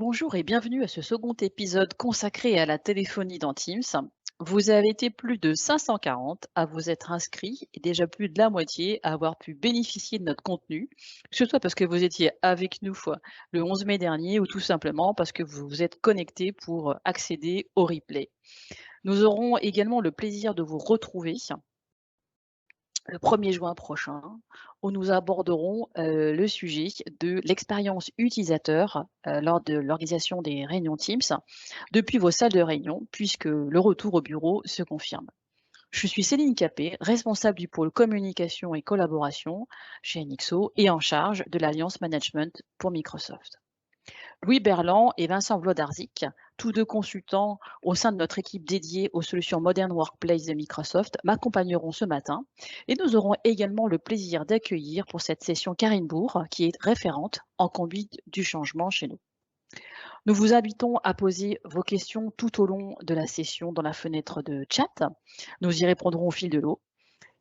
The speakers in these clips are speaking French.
Bonjour et bienvenue à ce second épisode consacré à la téléphonie dans Teams. Vous avez été plus de 540 à vous être inscrits et déjà plus de la moitié à avoir pu bénéficier de notre contenu, que ce soit parce que vous étiez avec nous le 11 mai dernier ou tout simplement parce que vous vous êtes connectés pour accéder au replay. Nous aurons également le plaisir de vous retrouver le 1er juin prochain, où nous aborderons le sujet de l'expérience utilisateur lors de l'organisation des réunions Teams depuis vos salles de réunion, puisque le retour au bureau se confirme. Je suis Céline Capet, responsable du pôle communication et collaboration chez NXO et en charge de l'Alliance Management pour Microsoft. Louis Berland et Vincent Wlodarczyk, tous deux consultants au sein de notre équipe dédiée aux solutions Modern Workplace de Microsoft, m'accompagneront ce matin et nous aurons également le plaisir d'accueillir pour cette session Karine Bourg, qui est référente en conduite du changement chez nous. Nous vous invitons à poser vos questions tout au long de la session dans la fenêtre de chat. Nous y répondrons au fil de l'eau.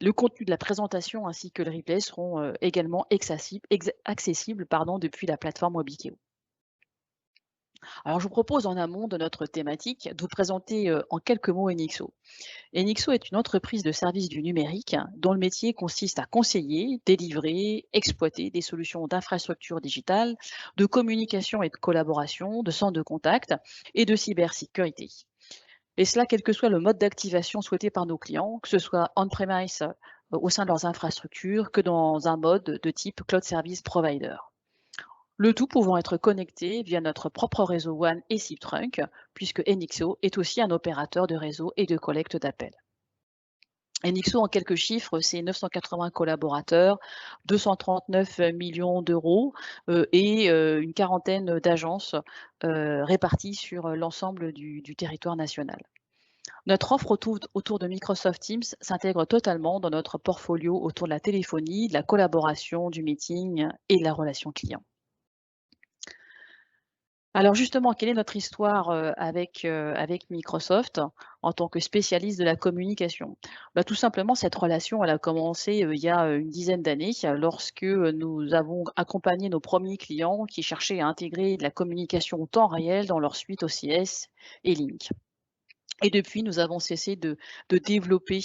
Le contenu de la présentation ainsi que le replay seront également accessibles depuis la plateforme Webikeo. Alors, je vous propose en amont de notre thématique de vous présenter en quelques mots Enixo. Enixo est une entreprise de services du numérique dont le métier consiste à conseiller, délivrer, exploiter des solutions d'infrastructure digitale, de communication et de collaboration, de centres de contact et de cybersécurité. Et cela, quel que soit le mode d'activation souhaité par nos clients, que ce soit on-premise au sein de leurs infrastructures, que dans un mode de type Cloud Service Provider. Le tout pouvant être connecté via notre propre réseau WAN et SIP-Trunk, puisque Enixo est aussi un opérateur de réseau et de collecte d'appels. Enixo, en quelques chiffres, c'est 980 collaborateurs, 239 millions d'euros et une quarantaine d'agences réparties sur l'ensemble du territoire national. Notre offre autour de Microsoft Teams s'intègre totalement dans notre portfolio autour de la téléphonie, de la collaboration, du meeting et de la relation client. Alors justement, quelle est notre histoire avec Microsoft en tant que spécialiste de la communication? Bah, tout simplement, cette relation, elle a commencé il y a une dizaine d'années, lorsque nous avons accompagné nos premiers clients qui cherchaient à intégrer de la communication au temps réel dans leur suite OCS et Lync. Et depuis, nous avons cessé de développer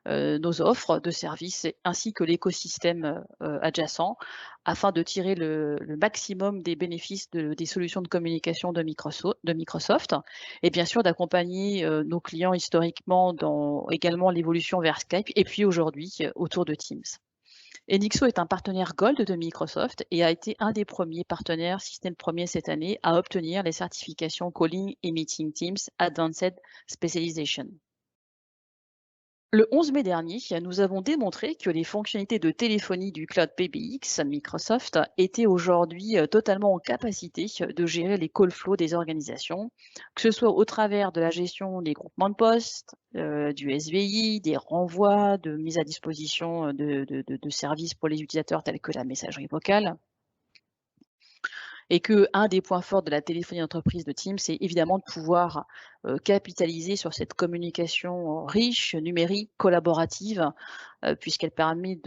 nos offres de services ainsi que l'écosystème adjacent afin de tirer le maximum des bénéfices des solutions de communication de Microsoft et bien sûr d'accompagner nos clients historiquement dans également l'évolution vers Skype et puis aujourd'hui autour de Teams. Enixo est un partenaire Gold de Microsoft et a été un des premiers partenaires, si ce n'est le premier cette année, à obtenir les certifications Calling et Meeting Teams Advanced Specialization. Le 11 mai dernier, nous avons démontré que les fonctionnalités de téléphonie du cloud PBX Microsoft étaient aujourd'hui totalement en capacité de gérer les call flows des organisations, que ce soit au travers de la gestion des groupements de postes, du SVI, des renvois, de mise à disposition de services pour les utilisateurs tels que la messagerie vocale. Et qu'un des points forts de la téléphonie d'entreprise de Teams, c'est évidemment de pouvoir capitaliser sur cette communication riche, numérique, collaborative, puisqu'elle permet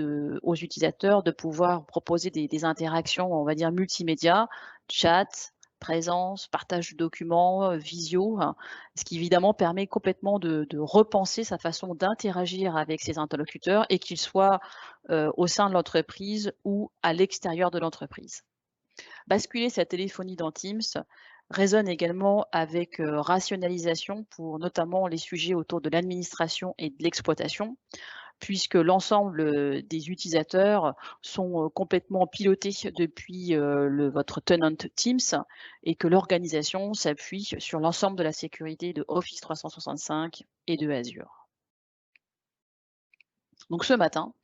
aux utilisateurs de pouvoir proposer des interactions, on va dire, multimédia, chat, présence, partage de documents, visio, hein, ce qui évidemment permet complètement de repenser sa façon d'interagir avec ses interlocuteurs et qu'ils soient au sein de l'entreprise ou à l'extérieur de l'entreprise. Basculer sa téléphonie dans Teams résonne également avec rationalisation pour notamment les sujets autour de l'administration et de l'exploitation, puisque l'ensemble des utilisateurs sont complètement pilotés depuis votre tenant Teams et que l'organisation s'appuie sur l'ensemble de la sécurité de Office 365 et de Azure. Donc ce matin,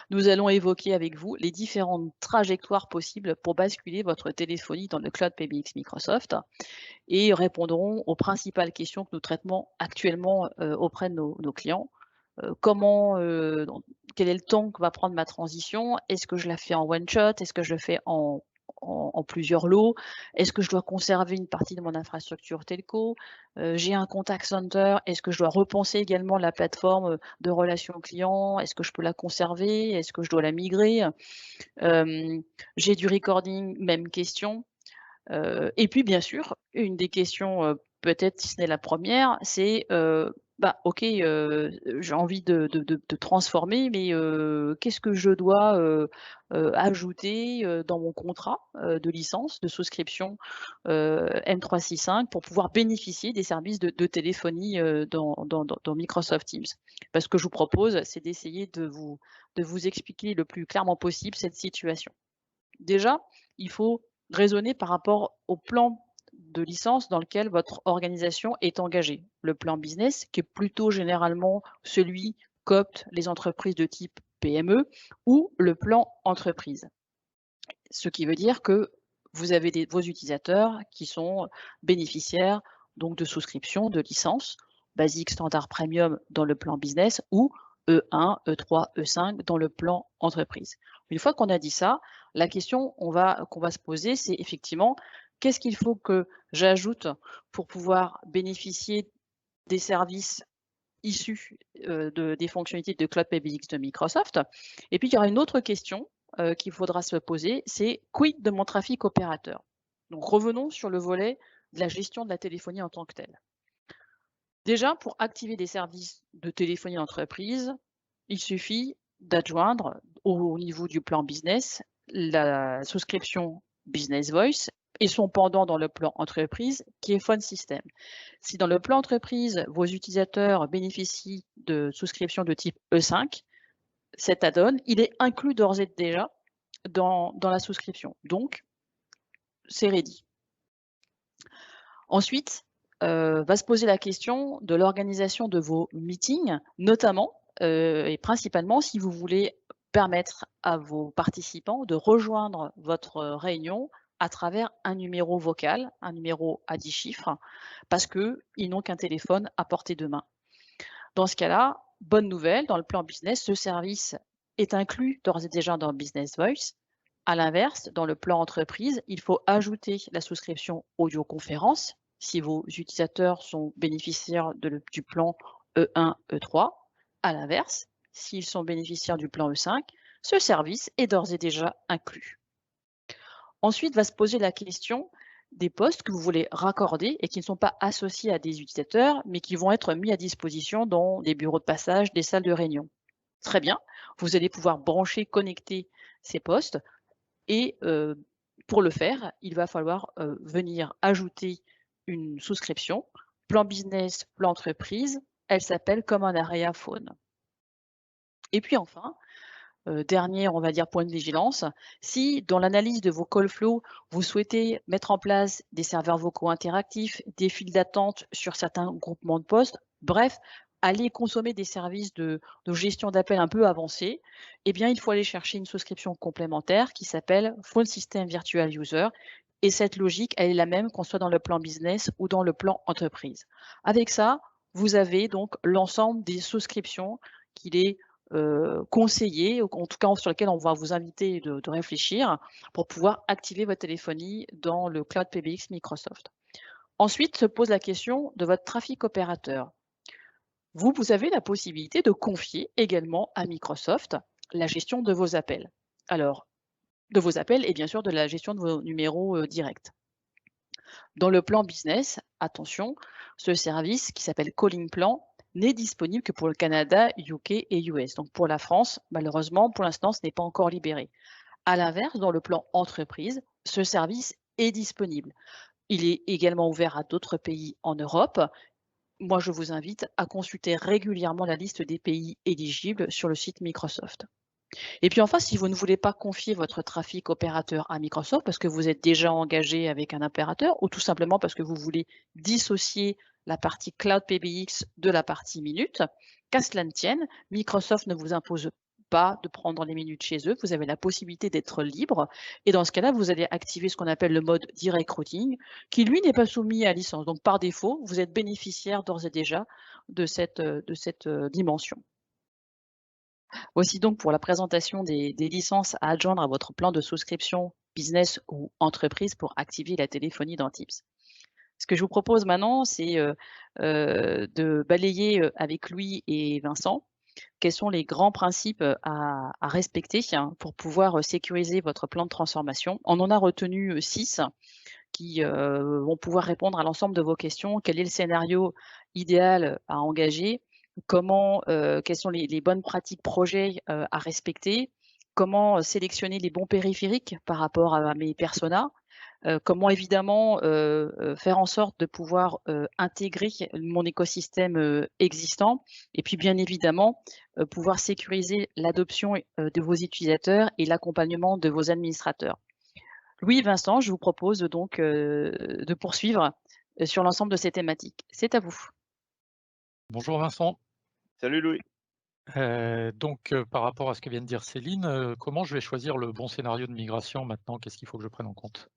nous allons évoquer avec vous les différentes trajectoires possibles pour basculer votre téléphonie dans le cloud PBX Microsoft et répondrons aux principales questions que nous traitons actuellement auprès de nos clients. Quel est le temps que va prendre ma transition? Est-ce que je la fais en one shot? Est-ce que je le fais en plusieurs lots? Est-ce que je dois conserver une partie de mon infrastructure telco? J'ai un contact center, est-ce que je dois repenser également la plateforme de relations clients? Est-ce que je peux la conserver? Est-ce que je dois la migrer? J'ai du recording, même question. Et puis bien sûr, une des questions, peut-être si ce n'est la première, c'est, bah, OK, j'ai envie de transformer, mais qu'est-ce que je dois, ajouter, dans mon contrat, de licence, de souscription, M365 pour pouvoir bénéficier des services de téléphonie, dans Microsoft Teams? Parce que je vous propose, c'est d'essayer de vous expliquer le plus clairement possible cette situation. Déjà, il faut raisonner par rapport au plan de licence dans lequel votre organisation est engagée. Le plan business, qui est plutôt généralement celui qu'optent les entreprises de type PME, ou le plan entreprise. Ce qui veut dire que vous avez vos utilisateurs qui sont bénéficiaires donc de souscription, de licence, basique, standard, premium dans le plan business ou E1, E3, E5 dans le plan entreprise. Une fois qu'on a dit ça, la question qu'on va se poser, c'est effectivement qu'est-ce qu'il faut que j'ajoute pour pouvoir bénéficier des services issus des fonctionnalités de Cloud PBX de Microsoft. Et puis, il y aura une autre question qu'il faudra se poser, c'est quid de mon trafic opérateur? Donc, revenons sur le volet de la gestion de la téléphonie en tant que telle. Déjà, pour activer des services de téléphonie d'entreprise, il suffit d'adjoindre au niveau du plan business la souscription Business Voice et son pendant dans le plan entreprise qui est Phone System. Si dans le plan entreprise, vos utilisateurs bénéficient de souscriptions de type E5, cet add-on, il est inclus d'ores et déjà dans la souscription. Donc, c'est ready. Ensuite, va se poser la question de l'organisation de vos meetings, notamment et principalement si vous voulez permettre à vos participants de rejoindre votre réunion à travers un numéro vocal, un numéro à 10 chiffres, parce qu'ils n'ont qu'un téléphone à portée de main. Dans ce cas-là, bonne nouvelle, dans le plan business, ce service est inclus d'ores et déjà dans Business Voice. À l'inverse, dans le plan entreprise, il faut ajouter la souscription audioconférence si vos utilisateurs sont bénéficiaires du plan E1, E3. À l'inverse, s'ils sont bénéficiaires du plan E5, ce service est d'ores et déjà inclus. Ensuite, va se poser la question des postes que vous voulez raccorder et qui ne sont pas associés à des utilisateurs, mais qui vont être mis à disposition dans des bureaux de passage, des salles de réunion. Très bien, vous allez pouvoir brancher, connecter ces postes et pour le faire, il va falloir venir ajouter une souscription, plan business, plan entreprise, elle s'appelle Common Area Phone. Et puis enfin, dernier, on va dire, point de vigilance, si dans l'analyse de vos call flows, vous souhaitez mettre en place des serveurs vocaux interactifs, des files d'attente sur certains groupements de postes, bref, aller consommer des services de gestion d'appels un peu avancés, eh bien, il faut aller chercher une souscription complémentaire qui s'appelle Phone System Virtual User. Et cette logique, elle est la même qu'on soit dans le plan business ou dans le plan entreprise. Avec ça, vous avez donc l'ensemble des souscriptions qu'il est conseillé, en tout cas sur lequel on va vous inviter de réfléchir pour pouvoir activer votre téléphonie dans le cloud PBX Microsoft. Ensuite se pose la question de votre trafic opérateur. Vous avez la possibilité de confier également à Microsoft la gestion de vos appels. Alors, de vos appels et bien sûr de la gestion de vos numéros directs. Dans le plan business, attention, ce service qui s'appelle Calling Plan n'est disponible que pour le Canada, UK et US. Donc pour la France, malheureusement, pour l'instant, ce n'est pas encore libéré. À l'inverse, dans le plan entreprise, ce service est disponible. Il est également ouvert à d'autres pays en Europe. Moi, je vous invite à consulter régulièrement la liste des pays éligibles sur le site Microsoft. Et puis enfin, si vous ne voulez pas confier votre trafic opérateur à Microsoft parce que vous êtes déjà engagé avec un opérateur ou tout simplement parce que vous voulez dissocier la partie Cloud PBX de la partie minutes, qu'à cela ne tienne, Microsoft ne vous impose pas de prendre les minutes chez eux, vous avez la possibilité d'être libre et dans ce cas-là, vous allez activer ce qu'on appelle le mode direct routing qui lui n'est pas soumis à licence. Donc par défaut, vous êtes bénéficiaire d'ores et déjà de cette dimension. Voici donc pour la présentation des licences à adjoindre à votre plan de souscription business ou entreprise pour activer la téléphonie dans Teams. Ce que je vous propose maintenant, c'est de balayer avec Louis et Vincent quels sont les grands principes à respecter pour pouvoir sécuriser votre plan de transformation. On en a retenu 6 qui, vont pouvoir répondre à l'ensemble de vos questions. Quel est le scénario idéal à engager? Comment, quelles sont les bonnes pratiques projets, à respecter? Comment, sélectionner les bons périphériques par rapport à mes personas? Comment évidemment, faire en sorte de pouvoir, intégrer mon écosystème, existant et puis bien évidemment, pouvoir sécuriser l'adoption de vos utilisateurs et l'accompagnement de vos administrateurs. Louis, Vincent, je vous propose donc, de poursuivre, sur l'ensemble de ces thématiques. C'est à vous. Bonjour Vincent. Salut Louis. Par rapport à ce que vient de dire Céline, comment je vais choisir le bon scénario de migration maintenant? Qu'est-ce qu'il faut que je prenne en compte?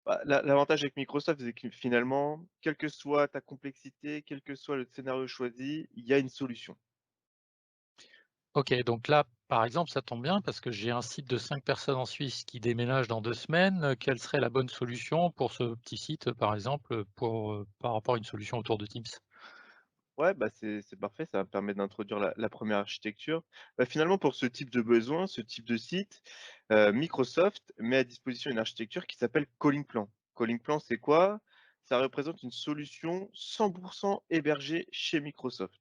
Bah, l'avantage avec Microsoft, c'est que finalement, quelle que soit ta complexité, quel que soit le scénario choisi, il y a une solution. OK, donc là, par exemple, ça tombe bien parce que j'ai un site de 5 personnes en Suisse qui déménage dans 2 semaines. Quelle serait la bonne solution pour ce petit site, par exemple, par rapport à une solution autour de Teams? Ouais, bah, c'est parfait, ça me permet d'introduire la 1re architecture. Bah, finalement, pour ce type de besoin, ce type de site, Microsoft met à disposition une architecture qui s'appelle Calling Plan. Calling Plan, c'est quoi? Ça représente une solution 100 hébergée chez Microsoft.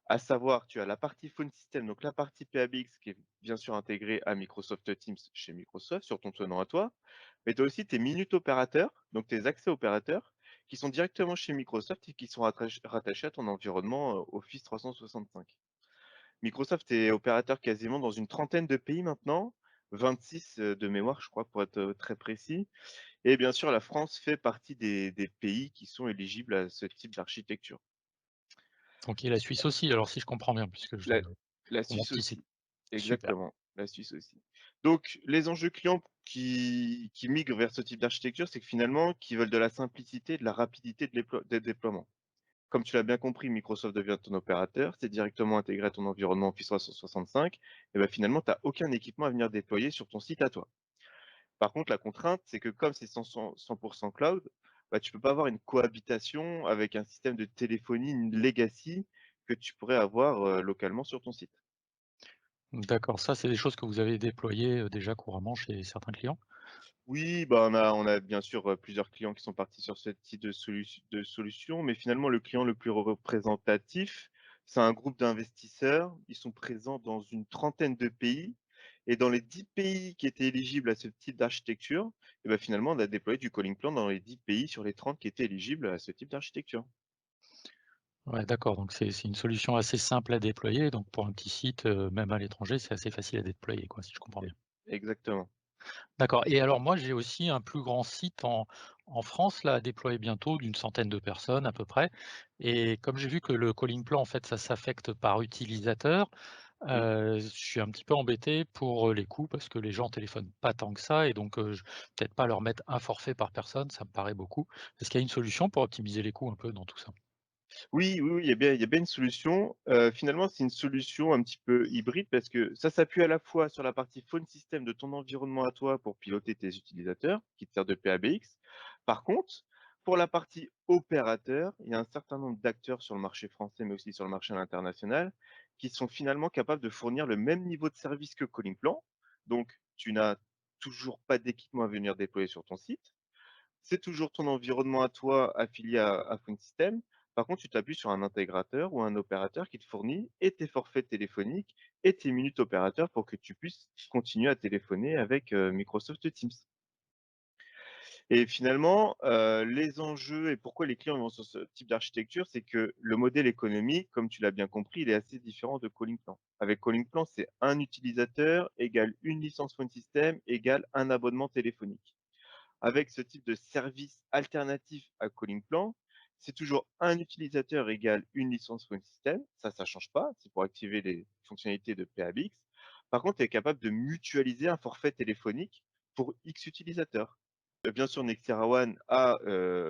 À savoir, tu as la partie phone system, donc la partie PABX qui est bien sûr intégrée à Microsoft Teams chez Microsoft sur ton tenant à toi, mais tu as aussi tes minutes opérateurs, donc tes accès opérateurs qui sont directement chez Microsoft et qui sont rattachés à ton environnement, Office 365. Microsoft est opérateur quasiment dans une trentaine de pays maintenant, 26, de mémoire, je crois, pour être, très précis, et bien sûr, la France fait partie des pays qui sont éligibles à ce type d'architecture. Donc il y a la Suisse aussi, alors si je comprends bien, puisque je La la pour mon Suisse petit site. aussi, Super. exactement, la Suisse aussi. Donc les enjeux clients qui migrent vers ce type d'architecture, c'est que finalement, qui veulent de la simplicité, de la rapidité de déploiement. Comme tu l'as bien compris, Microsoft devient ton opérateur, c'est directement intégré à ton environnement Office 365 et ben finalement, tu as aucun équipement à venir déployer sur ton site à toi. Par contre, la contrainte, c'est que comme c'est 100 cloud, bah, tu peux pas avoir une cohabitation avec un système de téléphonie, une legacy que tu pourrais avoir, localement sur ton site. D'accord, ça, c'est des choses que vous avez déployées, déjà couramment chez certains clients? Oui, bah, on a bien sûr, plusieurs clients qui sont partis sur ce type de solution, mais finalement le client le plus représentatif, c'est un groupe d'investisseurs. Ils sont présents dans une trentaine de pays et dans les 10 pays qui étaient éligibles à ce type d'architecture, et bah, finalement on a déployé du Calling Plan dans les 10 pays sur les 30 qui étaient éligibles à ce type d'architecture. Ouais, d'accord, donc c'est une solution assez simple à déployer, donc pour un petit site, même à l'étranger, c'est assez facile à déployer, quoi, si je comprends E bien. exactement. D'accord, et alors moi, j'ai aussi un plus grand site en France, là, à déployer bientôt, d'une centaine de personnes à peu près, et comme j'ai vu que le calling plan, en fait, ça s'affecte par utilisateur, Mmh. je suis un petit peu embêté pour, les coûts parce que les gens téléphonent pas tant que ça et donc je peut-être pas leur mettre un forfait par personne, ça me paraît beaucoup. Est-ce qu'il y a une solution pour optimiser les coûts un peu dans tout ça? Oui, oui, oui, il y a bien une solution. Finalement, c'est une solution un petit peu hybride parce que ça s'appuie à la fois sur la partie phone system de ton environnement à toi pour piloter tes utilisateurs, qui te sert de PABX. Par contre, pour la partie opérateur, il y a un certain nombre d'acteurs sur le marché français, mais aussi sur le marché international, qui sont finalement capables de fournir le même niveau de service que Calling Plan. Donc, tu n'as toujours pas d'équipement à venir déployer sur ton site. C'est toujours ton environnement à toi affilié à PhoneSystem. Par contre, tu t'appuies sur un intégrateur ou un opérateur qui te fournit et tes forfaits téléphoniques et tes minutes opérateurs pour que tu puisses continuer à téléphoner avec, Microsoft Teams. Et finalement, les enjeux et pourquoi les clients vont sur ce type d'architecture, c'est que le modèle économique, comme tu l'as bien compris, il est assez différent de Calling Plan. Avec Calling Plan, c'est un utilisateur égale une licence phone system égale un abonnement téléphonique. Avec ce type de service alternatif à Calling Plan, c'est toujours un utilisateur égale une licence phone system. Ça change pas. C'est pour activer les fonctionnalités de PABX. Par contre, tu es capable de mutualiser un forfait téléphonique pour X utilisateurs. Bien sûr, Nextera One a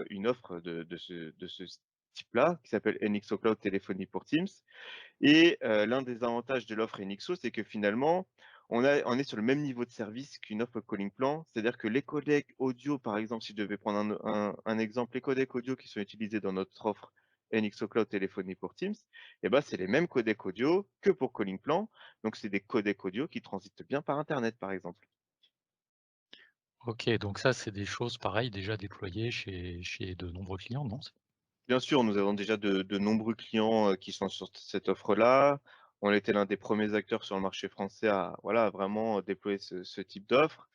une offre de ce type-là qui s'appelle NXO Cloud Téléphonie pour Teams. Et l'un des avantages de l'offre Enixo, c'est que finalement, on est sur le même niveau de service qu'une offre Calling Plan. C'est-à-dire que les codecs audio, par exemple, si je devais prendre un exemple, les codecs audio qui sont utilisés dans notre offre NXO Cloud Téléphonie pour Teams, eh ben, c'est les mêmes codecs audio que pour Calling Plan. Donc c'est des codecs audio qui transitent bien par internet, par exemple. OK, donc ça, c'est des choses pareilles déjà déployées chez de nombreux clients, non? Bien sûr, nous avons déjà de nombreux clients, qui sont sur cette offre-là. On était l'un des premiers acteurs sur le marché français à, voilà, vraiment déployer ce type d'offre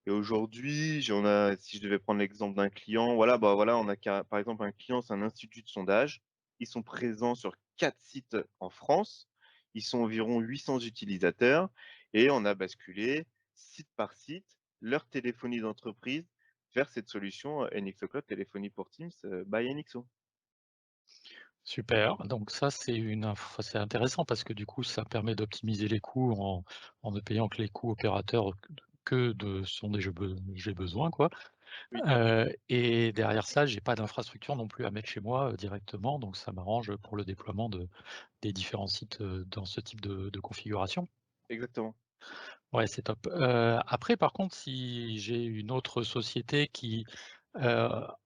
et aujourd'hui, j'en a si je devais prendre l'exemple d'un client, voilà, bah, voilà, on a par exemple un client, c'est un institut de sondage. Ils sont présents sur 4 sites en France. Ils sont environ 800 utilisateurs et on a basculé site par site leur téléphonie d'entreprise vers cette solution, NXO Cloud Téléphonie pour Teams, by NXO. Super, donc ça c'est intéressant parce que du coup ça permet d'optimiser les coûts en ne payant que les coûts opérateurs que de ce dont j'ai besoin quoi. Oui. Et derrière ça, j'ai pas d'infrastructure non plus à mettre chez moi, directement, donc ça m'arrange pour le déploiement des différents sites, dans ce type de configuration. Exactement. Ouais, c'est top. Après par contre, si j'ai une autre société qui,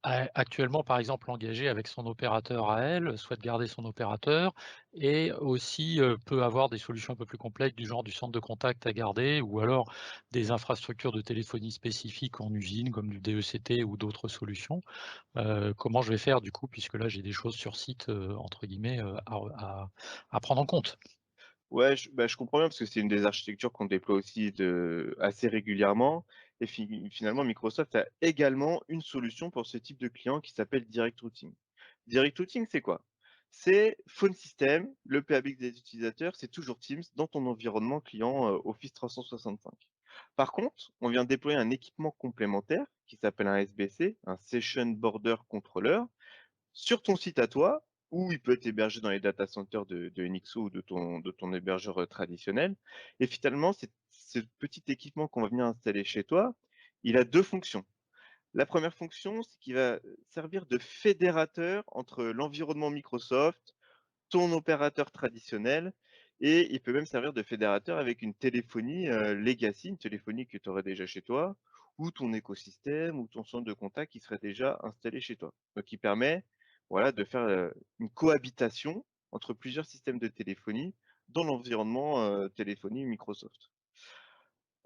actuellement, par exemple, engagée avec son opérateur à elle, souhaite garder son opérateur et aussi, peut avoir des solutions un peu plus complexes du genre du centre de contact à garder ou alors des infrastructures de téléphonie spécifiques en usine comme du DECT ou d'autres solutions. Comment je vais faire du coup? Puisque là, j'ai des choses sur site, entre guillemets, à prendre en compte. Ouais, je comprends bien parce que c'est une des architectures qu'on déploie aussi assez régulièrement et finalement Microsoft a également une solution pour ce type de client qui s'appelle Direct Routing. Direct Routing, c'est quoi? C'est phone system, le PABX des utilisateurs, c'est toujours Teams dans ton environnement client, Office 365. Par contre, on vient déployer un équipement complémentaire qui s'appelle un SBC, un Session Border Controller, sur ton site à toi, ou il peut être hébergé dans les data centers de NXO ou de ton hébergeur, traditionnel et finalement, ce petit équipement qu'on va venir installer chez toi, il a 2 fonctions. La première fonction, c'est qu'il va, servir de fédérateur entre l'environnement Microsoft, ton opérateur traditionnel et il peut même servir de fédérateur avec une téléphonie, legacy, une téléphonie que tu aurais déjà chez toi ou ton écosystème ou ton centre de contact qui serait déjà installé chez toi. Donc il permet, voilà, de faire, une cohabitation entre plusieurs systèmes de téléphonie dans l'environnement, téléphonie Microsoft.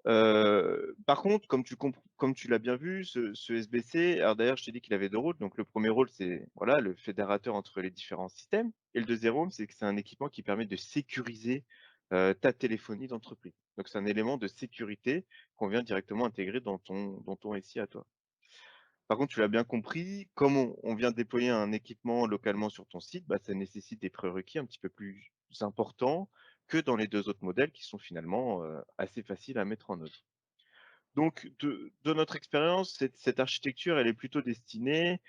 Par contre, comme tu l'as bien vu, ce SBC, alors d'ailleurs, je t'ai dit qu'il avait 2 rôles. Donc le premier rôle, c'est, voilà, le fédérateur entre les différents systèmes et le deuxième rôle, c'est que c'est un équipement qui permet de sécuriser, ta téléphonie d'entreprise. Donc c'est un élément de sécurité qu'on vient directement intégrer dans ton SI à toi. Par contre, tu l'as bien compris, comme on vient déployer un équipement localement sur ton site, bah, ça nécessite des prérequis un petit peu plus importants que dans les 2 autres modèles qui sont finalement, assez faciles à mettre en œuvre. Donc de notre expérience, cette architecture, elle est plutôt destinée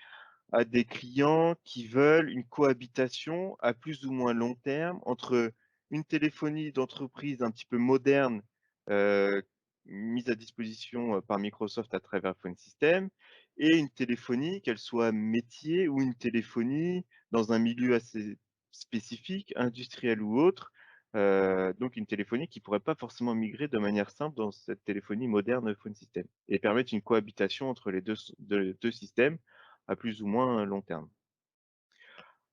à des clients qui veulent une cohabitation à plus ou moins long terme entre une téléphonie d'entreprise un petit peu moderne, heu, mise à disposition, par Microsoft à travers Phone System et une téléphonie, qu'elle soit métier ou une téléphonie dans un milieu assez spécifique, industriel ou autre, donc une téléphonie qui pourrait pas forcément migrer de manière simple dans cette téléphonie moderne Phone System et permettre une cohabitation entre les 2 systèmes à plus ou moins long terme.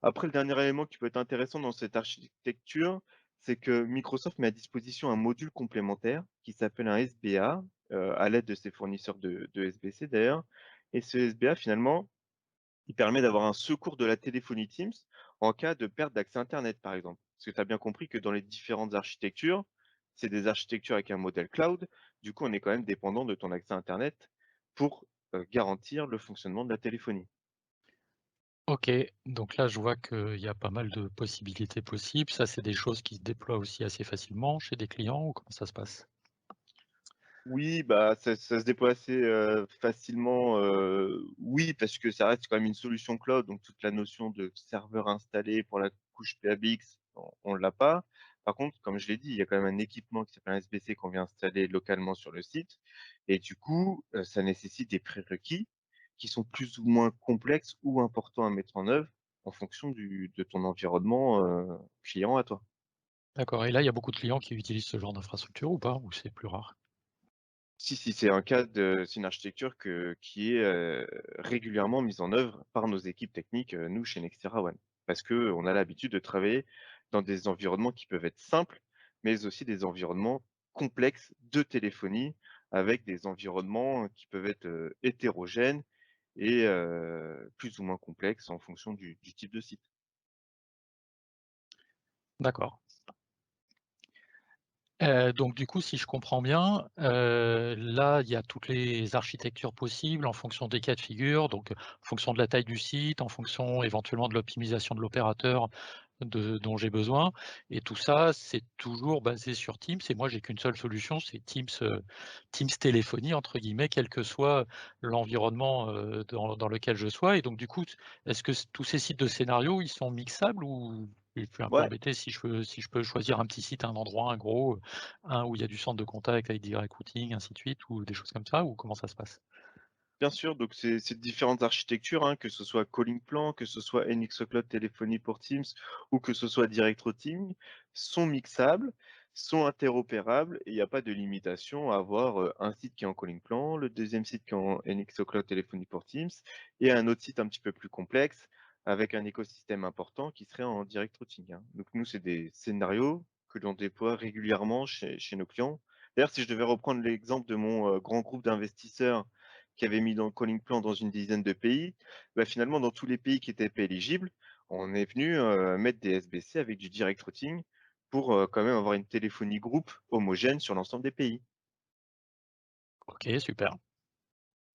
Après, le dernier élément qui peut être intéressant dans cette architecture, c'est que Microsoft met à disposition un module complémentaire qui s'appelle un SBA, à l'aide de ses fournisseurs de SBC d'ailleurs. Et ce SBA, finalement, il permet d'avoir un secours de la téléphonie Teams en cas de perte d'accès Internet, par exemple. Parce que tu as bien compris que dans les différentes architectures, c'est des architectures avec un modèle cloud. Du coup, on est quand même dépendant de ton accès Internet pour garantir le fonctionnement de la téléphonie. OK, donc là, je vois qu'il y a pas mal de possibilités possibles. Ça, c'est des choses qui se déploient aussi assez facilement chez des clients ou comment ça se passe? Oui, bah, ça se déploie assez, facilement, oui, parce que ça reste quand même une solution cloud, donc toute la notion de serveur installé pour la couche PABX, on l'a pas. Par contre, comme je l'ai dit, il y a quand même un équipement qui s'appelle un SBC qu'on vient installer localement sur le site et du coup, ça nécessite des prérequis qui sont plus ou moins complexes ou importants à mettre en œuvre en fonction de ton environnement, client à toi. D'accord et là, il y a beaucoup de clients qui utilisent ce genre d'infrastructure ou pas? Ou c'est plus rare? Si, si, c'est une architecture qui est, régulièrement mise en œuvre par nos équipes techniques, nous chez Nextera One. Parce qu'on a l'habitude de travailler dans des environnements qui peuvent être simples, mais aussi des environnements complexes de téléphonie avec des environnements qui peuvent être hétérogènes et plus ou moins complexes en fonction du type de site. D'accord. Donc du coup, si je comprends bien, là, il y a toutes les architectures possibles en fonction des cas de figure, donc, en fonction de la taille du site, en fonction éventuellement de l'optimisation de l'opérateur dont j'ai besoin et tout ça, c'est toujours basé sur Teams et moi, j'ai qu'une seule solution, c'est Teams «téléphonie» entre guillemets, quel que soit l'environnement, dans lequel je sois et donc du coup, est-ce que tous ces sites de scénario, ils sont mixables ou je suis un peu Ouais, embêté si je peux choisir un petit site, un endroit, un gros, un où il y a du centre de contact avec direct routing, ainsi de suite ou des choses comme ça ou comment ça se passe? bien sûr, donc c'est différentes architectures, hein, que ce soit Calling Plan, que ce soit NX Cloud Téléphonie pour Teams ou que ce soit Direct Routing, sont mixables, sont interopérables et il n'y a pas de limitation à avoir un site qui est en Calling Plan, le deuxième site qui est en NX Cloud Téléphonie pour Teams et un autre site un petit peu plus complexe avec un écosystème important qui serait en Direct Routing, hein. Donc nous, c'est des scénarios que l'on déploie régulièrement chez nos clients. D'ailleurs, si je devais reprendre l'exemple de mon grand groupe d'investisseurs qui avait mis dans le Calling Plan dans une dizaine de pays, bah, finalement, dans tous les pays qui étaient pas éligibles, on est venu mettre des SBC avec du direct routing pour quand même avoir une téléphonie groupe homogène sur l'ensemble des pays. OK, super.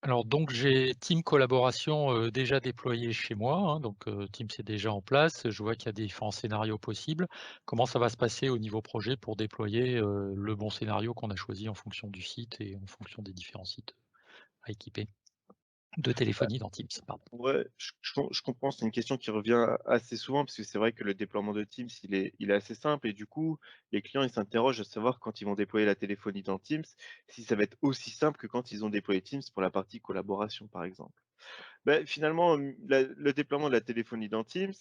Alors donc j'ai Team Collaboration, déjà déployé chez moi, hein, donc Teams est déjà en place. Je vois qu'il y a différents scénarios possibles. Comment ça va se passer au niveau projet pour déployer, le bon scénario qu'on a choisi en fonction du site et en fonction des différents sites à équiper? De téléphonie dans Teams, pardon. Ouais, je comprends, c'est une question qui revient assez souvent parce que c'est vrai que le déploiement de Teams, il est assez simple et du coup, les clients, ils s'interrogent à savoir quand ils vont déployer la téléphonie dans Teams, si ça va être aussi simple que quand ils ont déployé Teams pour la partie collaboration, par exemple. Beh, finalement, le déploiement de la téléphonie dans Teams,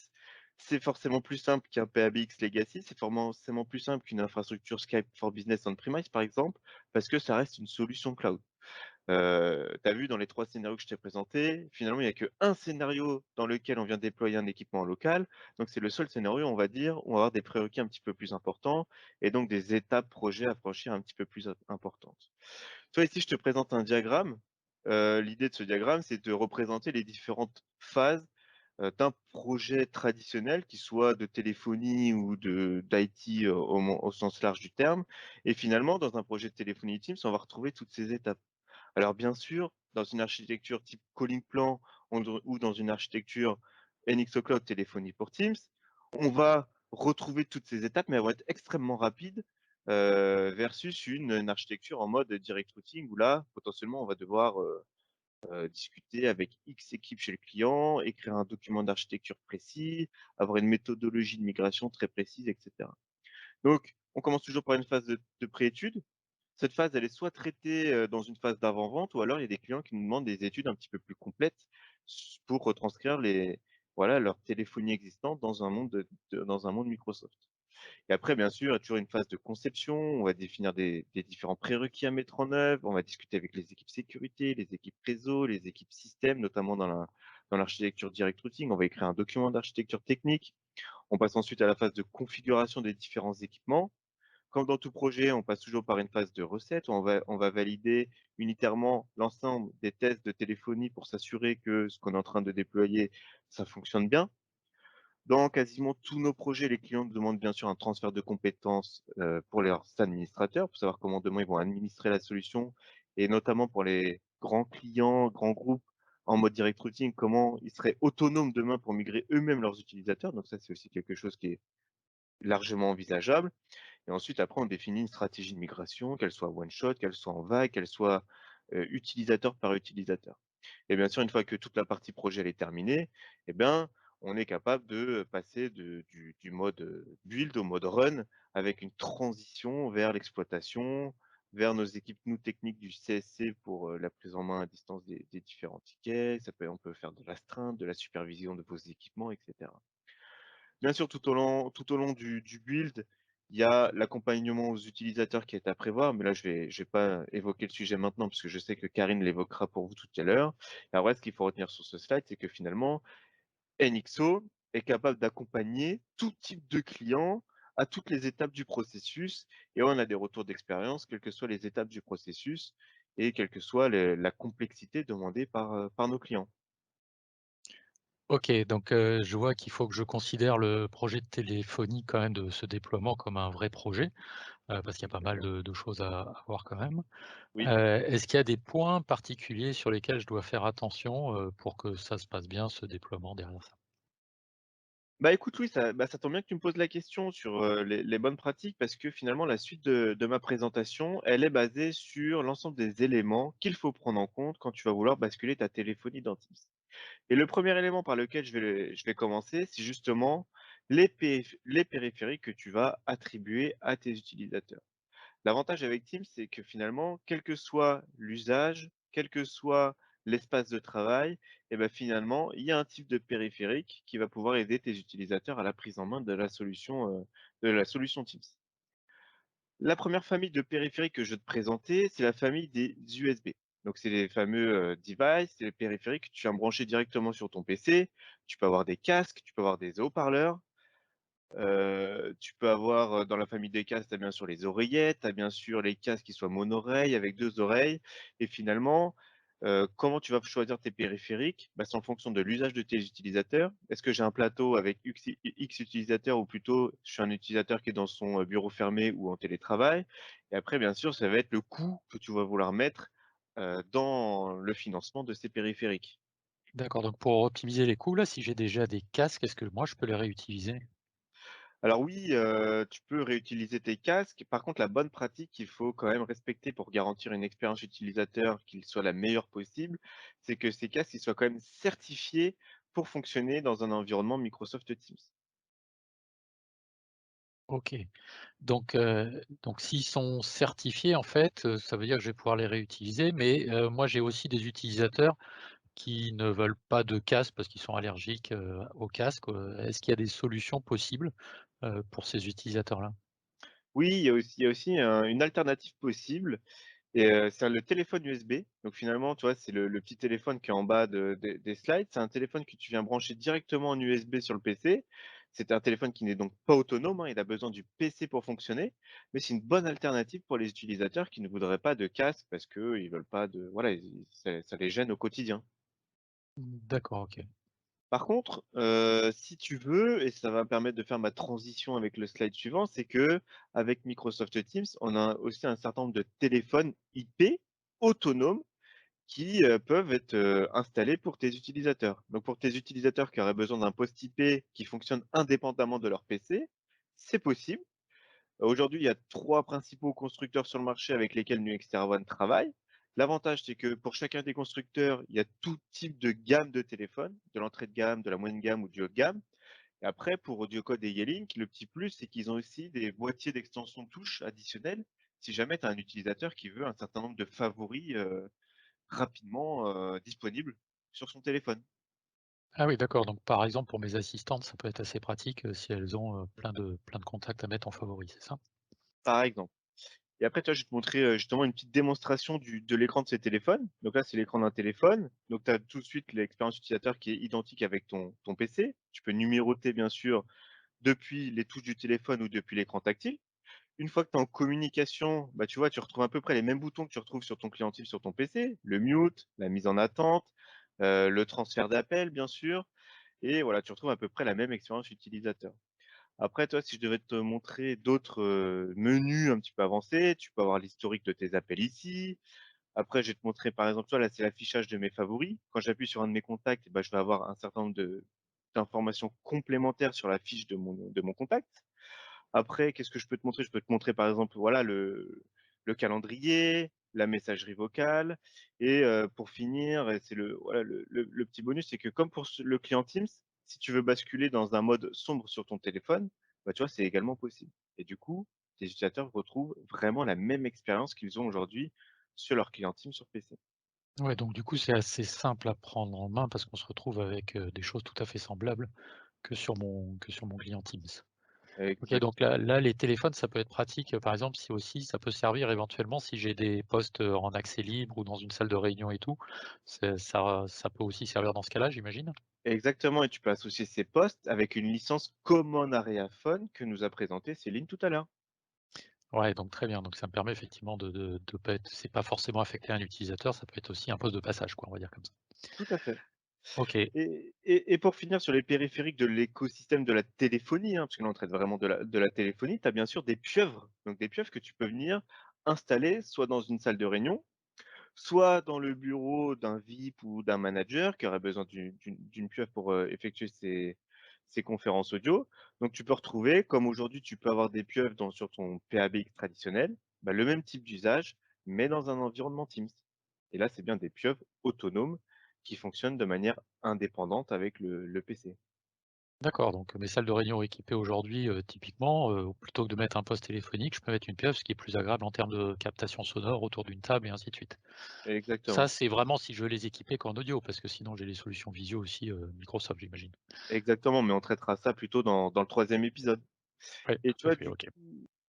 c'est forcément plus simple qu'un PABX Legacy, c'est forcément plus simple qu'une infrastructure Skype for Business on-premise, par exemple, parce que ça reste une solution cloud. Tu as vu dans les 3 scénarios que je t'ai présentés, finalement, il y a qu'un scénario dans lequel on vient déployer un équipement local. Donc c'est le seul scénario, on va dire, où on va avoir des prérequis un petit peu plus importants et donc des étapes projet à franchir un petit peu plus importantes. Toi, ici, je te présente un diagramme. L'idée de ce diagramme, c'est de représenter les différentes phases, d'un projet traditionnel, qui soit de téléphonie ou d'IT, au sens large du terme et finalement, dans un projet de téléphonie Teams, on va retrouver toutes ces étapes. Alors bien sûr, dans une architecture type Calling Plan ou dans une architecture NXO Cloud Téléphonie pour Teams, on va retrouver toutes ces étapes, mais elles vont être extrêmement rapides versus une architecture en mode direct routing où là, potentiellement, on va devoir discuter avec X équipes chez le client, écrire un document d'architecture précis, avoir une méthodologie de migration très précise, etc. Donc, on commence toujours par une phase de préétude. Cette phase, elle est soit traitée, dans une phase d'avant-vente ou alors il y a des clients qui nous demandent des études un petit peu plus complètes pour retranscrire voilà, leur téléphonie existante dans un monde dans un monde Microsoft. Et après, bien sûr, il y a toujours une phase de conception. On va définir des différents prérequis à mettre en œuvre. On va discuter avec les équipes sécurité, les équipes réseau, les équipes système, notamment dans l'architecture direct routing. On va écrire un document d'architecture technique. On passe ensuite à la phase de configuration des différents équipements. Comme dans tout projet, on passe toujours par une phase de recette où on va valider unitairement l'ensemble des tests de téléphonie pour s'assurer que ce qu'on est en train de déployer, ça fonctionne bien. Dans quasiment tous nos projets, les clients nous demandent bien sûr un transfert de compétences pour leurs administrateurs, pour savoir comment demain ils vont administrer la solution et notamment pour les grands clients, grands groupes en mode direct routing, comment ils seraient autonomes demain pour migrer eux-mêmes leurs utilisateurs. Donc ça, c'est aussi quelque chose qui est largement envisageable. Et ensuite, après, on définit une stratégie de migration, qu'elle soit one shot, qu'elle soit en vague, qu'elle soit utilisateur par utilisateur. Et bien sûr, une fois que toute la partie projet elle est terminée, eh bien, on est capable de passer du mode build au mode run avec une transition vers l'exploitation, vers nos équipes, nous, techniques du CSC pour la prise en main à distance des différents tickets. On peut faire de l'astreinte, de la supervision de vos équipements, etc. Bien sûr, tout au long du build, il y a l'accompagnement aux utilisateurs qui est à prévoir, mais là, je vais pas évoquer le sujet maintenant puisque je sais que Karine l'évoquera pour vous tout à l'heure. Et après, ce qu'il faut retenir sur ce slide, c'est que finalement, NXO est capable d'accompagner tout type de client à toutes les étapes du processus et on a des retours d'expérience, quelles que soient les étapes du processus. et quelle que soit la complexité demandée par nos clients. OK, donc je vois qu'il faut que je considère le projet de téléphonie quand même de ce déploiement comme un vrai projet, parce qu'il y a pas mal Exactement. de choses à voir quand même. Oui. Est-ce qu'il y a des points particuliers sur lesquels je dois faire attention, pour que ça se passe bien, ce déploiement derrière ça? Bah, écoute, oui, ça tombe bien que tu me poses la question sur, les bonnes pratiques parce que finalement la suite de ma présentation, elle est basée sur l'ensemble des éléments qu'il faut prendre en compte quand tu vas vouloir basculer ta téléphonie dans Teams. Et le premier élément par lequel je vais commencer, c'est justement les périphériques que tu vas attribuer à tes utilisateurs. L'avantage avec Teams, c'est que finalement, quel que soit l'usage, quel que soit l'espace de travail, et ben finalement, il y a un type de périphérique qui va pouvoir aider tes utilisateurs à la prise en main de la solution Teams. La première famille de périphériques que je vais te présenter, c'est la famille des USB. Donc, c'est les fameux devices, c'est les périphériques que tu viens brancher directement sur ton PC. Tu peux avoir des casques, tu peux avoir des haut-parleurs, tu peux avoir, dans la famille des casques, tu as bien sûr les oreillettes, tu as bien sûr les casques qui soient mono-oreilles avec 2 oreilles et finalement, comment tu vas choisir tes périphériques? Bah, c'est en fonction de l'usage de tes utilisateurs. Est-ce que j'ai un plateau avec X utilisateurs ou plutôt je suis un utilisateur qui est dans son, bureau fermé ou en télétravail? Et après bien sûr, ça va être le coût que tu vas vouloir mettre, dans le financement de ces périphériques. D'accord, donc pour optimiser les coûts là, si j'ai déjà des casques, est-ce que moi je peux les réutiliser? Alors oui, tu peux réutiliser tes casques. Par contre, la bonne pratique qu'il faut quand même respecter pour garantir une expérience utilisateur qui soit la meilleure possible, c'est que ces casques, ils soient quand même certifiés pour fonctionner dans un environnement Microsoft Teams. OK. Donc s'ils sont certifiés, en fait, ça veut dire que je vais pouvoir les réutiliser, mais moi j'ai aussi des utilisateurs qui ne veulent pas de casque parce qu'ils sont allergiques, au casque, est-ce qu'il y a des solutions possibles, pour ces utilisateurs-là? Oui, il y a aussi une alternative possible et c'est le téléphone USB. Donc finalement, tu vois, c'est le petit téléphone qui est en bas des slides. C'est un téléphone que tu viens brancher directement en USB sur le PC. C'est un téléphone qui n'est donc pas autonome, hein, il a besoin du PC pour fonctionner, mais c'est une bonne alternative pour les utilisateurs qui ne voudraient pas de casque parce qu'ils veulent pas de voilà, ça les gêne au quotidien. D'accord, OK. Par contre, si tu veux et ça va me permettre de faire ma transition avec le slide suivant, c'est que avec Microsoft Teams, on a aussi un certain nombre de téléphones IP autonomes qui, peuvent être, installés pour tes utilisateurs. Donc pour tes utilisateurs qui auraient besoin d'un poste IP qui fonctionne indépendamment de leur PC, c'est possible. Aujourd'hui, il y a 3 principaux constructeurs sur le marché avec lesquels Nuexter One travaille. L'avantage, c'est que pour chacun des constructeurs, il y a tout type de gamme de téléphones, de l'entrée de gamme, de la moyenne gamme ou du haut de gamme. Et après, pour AudioCode et Yealink, le petit plus, c'est qu'ils ont aussi des boîtiers d'extension touch additionnels, si jamais tu as un utilisateur qui veut un certain nombre de favoris, rapidement, disponibles sur son téléphone, Ah oui, d'accord, donc par exemple pour mes assistantes, ça peut être assez pratique, si elles ont, plein de contacts à mettre en favoris, c'est ça? par exemple. Et après, toi, je vais te montrer, justement une petite démonstration de l'écran de ces téléphones. Donc là, c'est l'écran d'un téléphone. Donc tu as tout de suite l'expérience utilisateur qui est identique avec ton PC. Tu peux numéroter, bien sûr, depuis les touches du téléphone ou depuis l'écran tactile. Une fois que tu es en communication, bah, tu vois, tu retrouves à peu près les mêmes boutons que tu retrouves sur ton client Teams sur ton PC. Le mute, la mise en attente, le transfert d'appel, bien sûr et voilà, tu retrouves à peu près la même expérience utilisateur. Après, toi, si je devais te montrer d'autres, menus un petit peu avancés, tu peux avoir l'historique de tes appels ici. Après, je vais te montrer, par exemple, tu vois, là, c'est l'affichage de mes favoris. Quand j'appuie sur un de mes contacts, bah, je vais avoir un certain nombre d'informations complémentaires sur la fiche de mon contact. Après, qu'est-ce que je peux te montrer? Je peux te montrer, par exemple, voilà, le calendrier, la messagerie vocale et pour finir et c'est le petit bonus, c'est que comme pour le client Teams, si tu veux basculer dans un mode sombre sur ton téléphone, bah, tu vois, c'est également possible et du coup, tes utilisateurs retrouvent vraiment la même expérience qu'ils ont aujourd'hui sur leur client Teams sur PC. Ouais, donc du coup, c'est assez simple à prendre en main parce qu'on se retrouve avec, des choses tout à fait semblables que sur mon client Teams. OK, donc Exactement. là, les téléphones, ça peut être pratique, par exemple, si aussi ça peut servir éventuellement si j'ai des postes, en accès libre ou dans une salle de réunion et tout. Ça peut aussi servir dans ce cas-là, j'imagine? Exactement et tu peux associer ces postes avec une licence Common Area Phone que nous a présenté Céline tout à l'heure. Ouais, donc très bien. Donc ça me permet effectivement de pas être c'est pas forcément affecté à un utilisateur, ça peut être aussi un poste de passage, quoi, on va dire comme ça. Tout à fait. OK. Et pour finir sur les périphériques de l'écosystème de la téléphonie, parce que là on traite vraiment de la téléphonie, tu as bien sûr des pieuvres. Donc des pieuvres que tu peux venir installer soit dans une salle de réunion, soit dans le bureau d'un VIP ou d'un manager qui aurait besoin d'une pieuvre pour, effectuer ses conférences audio. Donc tu peux retrouver, comme aujourd'hui tu peux avoir des pieuvres sur ton PABX traditionnel, bah, le même type d'usage, mais dans un environnement Teams. Et là, c'est bien des pieuvres autonomes qui fonctionnent de manière indépendante avec le PC. D'accord, donc mes salles de réunion équipées aujourd'hui, typiquement, plutôt que de mettre un poste téléphonique, je peux mettre une pieuvre, ce qui est plus agréable en termes de captation sonore autour d'une table et ainsi de suite. Ça, Exactement, c'est vraiment si je veux les équiper qu'en audio, parce que sinon j'ai les solutions visio aussi, Microsoft, j'imagine. exactement, mais on traitera ça plutôt dans le troisième épisode. Oui, Et tu tout à vois, fait, OK.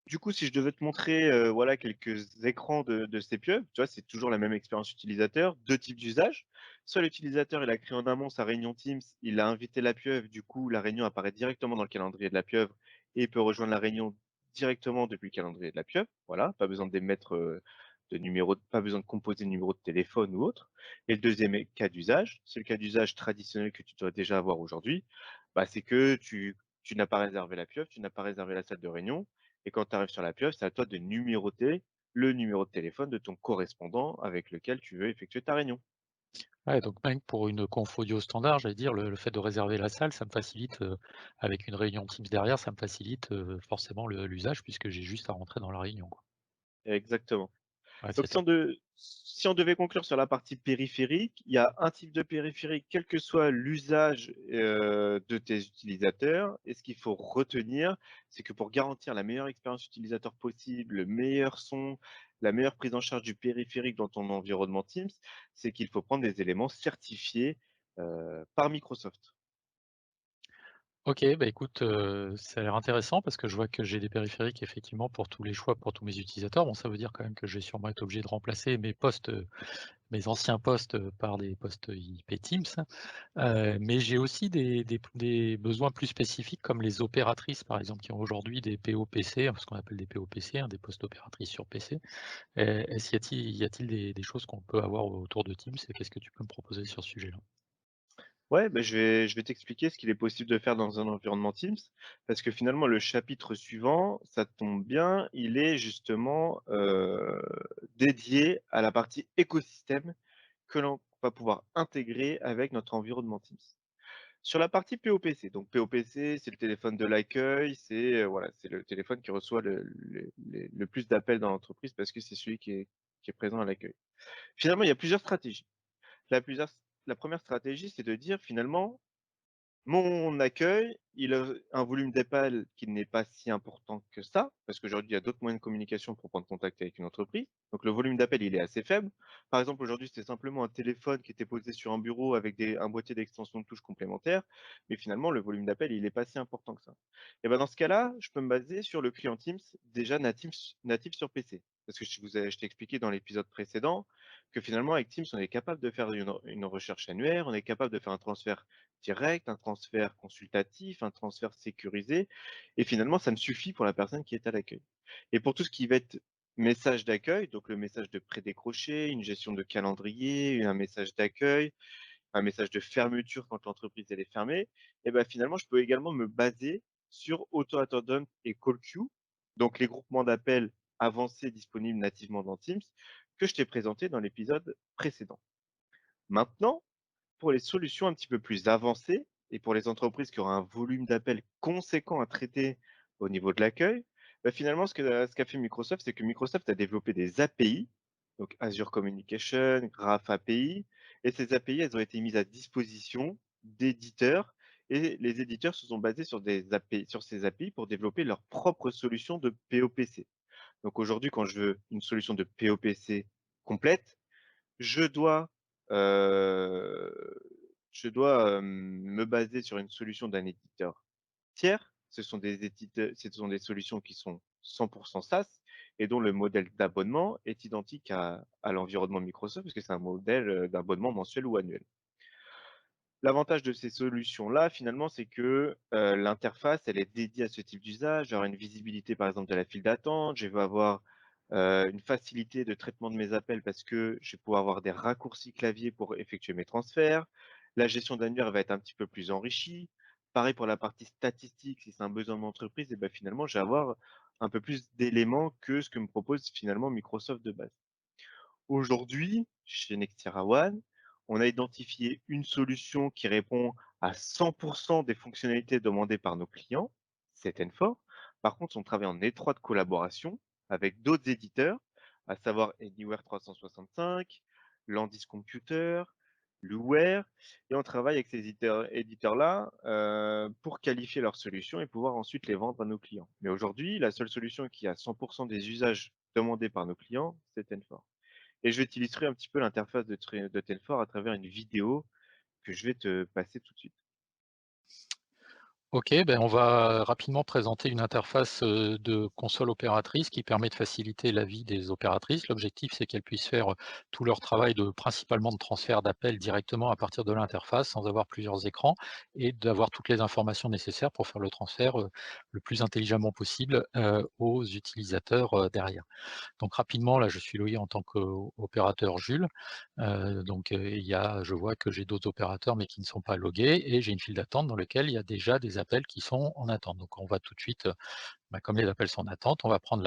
du coup, si je devais te montrer, voilà, quelques écrans de ces pieuvres, tu vois, c'est toujours la même expérience utilisateur, 2 types d'usages. Soit l'utilisateur, il a créé en amont sa réunion Teams, il a invité la pieuvre, du coup, la réunion apparaît directement dans le calendrier de la pieuvre et il peut rejoindre la réunion directement depuis le calendrier de la pieuvre. Voilà, pas besoin d'émettre, de numéro pas besoin de composer de numéro de téléphone ou autre. Et le deuxième cas d'usage, c'est le cas d'usage traditionnel que tu dois déjà avoir aujourd'hui, bah, c'est que tu n'as pas réservé la pieuvre, tu n'as pas réservé la salle de réunion et quand tu arrives sur la pieuvre, c'est à toi de numéroter le numéro de téléphone de ton correspondant avec lequel tu veux effectuer ta réunion. Ouais, donc même pour une conf audio standard, j'allais dire, le fait de réserver la salle, ça me facilite, avec une réunion Teams derrière, ça me facilite, forcément l'usage puisque j'ai juste à rentrer dans la réunion, quoi. Exactement. Ouais, Donc c'est top. si on devait conclure sur la partie périphérique, il y a un type de périphérique, quel que soit l'usage, de tes utilisateurs et ce qu'il faut retenir, c'est que pour garantir la meilleure expérience utilisateur possible, le meilleur son, la meilleure prise en charge du périphérique dans ton environnement Teams, c'est qu'il faut prendre des éléments certifiés, par Microsoft. OK, bah, écoute, ça a l'air intéressant parce que je vois que j'ai des périphériques effectivement pour tous les choix, pour tous mes utilisateurs. Bon, ça veut dire quand même que je vais sûrement être obligé de remplacer mes postes, mes anciens postes, par des postes IP Teams. Mais j'ai aussi des besoins plus spécifiques comme les opératrices, par exemple, qui ont aujourd'hui des POPC, ce qu'on appelle des POPC, hein, des postes opératrices sur PC. Est-ce y a-t-il des choses qu'on peut avoir autour de Teams et qu'est-ce que tu peux me proposer sur ce sujet-là? Ouais, bah, je vais t'expliquer ce qu'il est possible de faire dans un environnement Teams, parce que finalement le chapitre suivant, ça tombe bien, il est justement, dédié à la partie écosystème que l'on va pouvoir intégrer avec notre environnement Teams. Sur la partie POPC, donc POPC, c'est le téléphone de l'accueil, c'est, voilà, c'est le téléphone qui reçoit le plus d'appels dans l'entreprise parce que c'est celui qui est présent à l'accueil. Finalement, il y a plusieurs stratégies. La la 1re stratégie, c'est de dire finalement mon accueil, il a un volume d'appels qui n'est pas si important que ça, parce qu'aujourd'hui, il y a d'autres moyens de communication pour prendre contact avec une entreprise. Donc le volume d'appels, il est assez faible. Par exemple, aujourd'hui, c'était simplement un téléphone qui était posé sur un bureau avec un boîtier d'extension de touches complémentaires, mais finalement, le volume d'appels, il est pas si important que ça. Et ben, dans ce cas-là, je peux me baser sur le client Teams déjà natif sur PC. Parce que je t'ai expliqué dans l'épisode précédent que finalement, avec Teams, on est capable de faire une recherche annuaire, on est capable de faire un transfert direct, un transfert consultatif, un transfert sécurisé et finalement, ça me suffit pour la personne qui est à l'accueil. Et pour tout ce qui va être message d'accueil, donc le message de prédécroché, une gestion de calendrier, un message d'accueil, un message de fermeture quand l'entreprise elle est fermée, et ben finalement, je peux également me baser sur AutoAttendant et CallQueue, donc les groupements d'appels avancés disponibles nativement dans Teams, que je t'ai présenté dans l'épisode précédent. Maintenant, pour les solutions un petit peu plus avancées et pour les entreprises qui auront un volume d'appels conséquent à traiter au niveau de l'accueil, bah, finalement, ce qu'a fait Microsoft, c'est que Microsoft a développé des API, donc Azure Communication, Graph API, et ces API, elles ont été mises à disposition d'éditeurs et les éditeurs se sont basés sur des API, sur ces API pour développer leur propre solution de POPC. Donc aujourd'hui, quand je veux une solution de POPC complète, je dois, heu, me baser sur une solution d'un éditeur tiers. Ce sont des solutions qui sont 100 SaaS et dont le modèle d'abonnement est identique à l'environnement Microsoft, parce que c'est un modèle, d'abonnement mensuel ou annuel. L'avantage de ces solutions-là, finalement, c'est que, l'interface, elle est dédiée à ce type d'usage. J'aurai une visibilité, par exemple, de la file d'attente. Je vais avoir, une facilité de traitement de mes appels parce que je vais pouvoir avoir des raccourcis clavier pour effectuer mes transferts. La gestion d'annuaire va être un petit peu plus enrichie. Pareil pour la partie statistique, si c'est un besoin de mon entreprise et ben finalement, je vais avoir un peu plus d'éléments que ce que me propose finalement Microsoft de base. Aujourd'hui, chez Nextira One, on a identifié une solution qui répond à 100% des fonctionnalités demandées par nos clients, c'est Enfor. Par contre, on travaille en étroite collaboration avec d'autres éditeurs, à savoir Anywhere 365, Landis Computer, Luware, et on travaille avec ces éditeurs-là pour qualifier leurs solutions et pouvoir ensuite les vendre à nos clients. Mais aujourd'hui, la seule solution qui a 100% des usages demandés par nos clients, c'est Enfor. Et je vais t'illustrer un petit peu l'interface de Telfort à travers une vidéo que je vais te passer tout de suite. OK, ben, on va rapidement présenter une interface, de console opératrice qui permet de faciliter la vie des opératrices. L'objectif, c'est qu'elles puissent faire, tout leur travail principalement de transfert d'appels directement à partir de l'interface, sans avoir plusieurs écrans et d'avoir toutes les informations nécessaires pour faire le transfert, le plus intelligemment possible, aux utilisateurs, derrière. Donc rapidement, là, je suis logué en tant qu'opérateur Jules. Je vois que j'ai d'autres opérateurs, mais qui ne sont pas logués et j'ai une file d'attente dans laquelle il y a déjà des appels qui sont en attente. Donc on va tout de suite, comme les appels sont en attente, on va prendre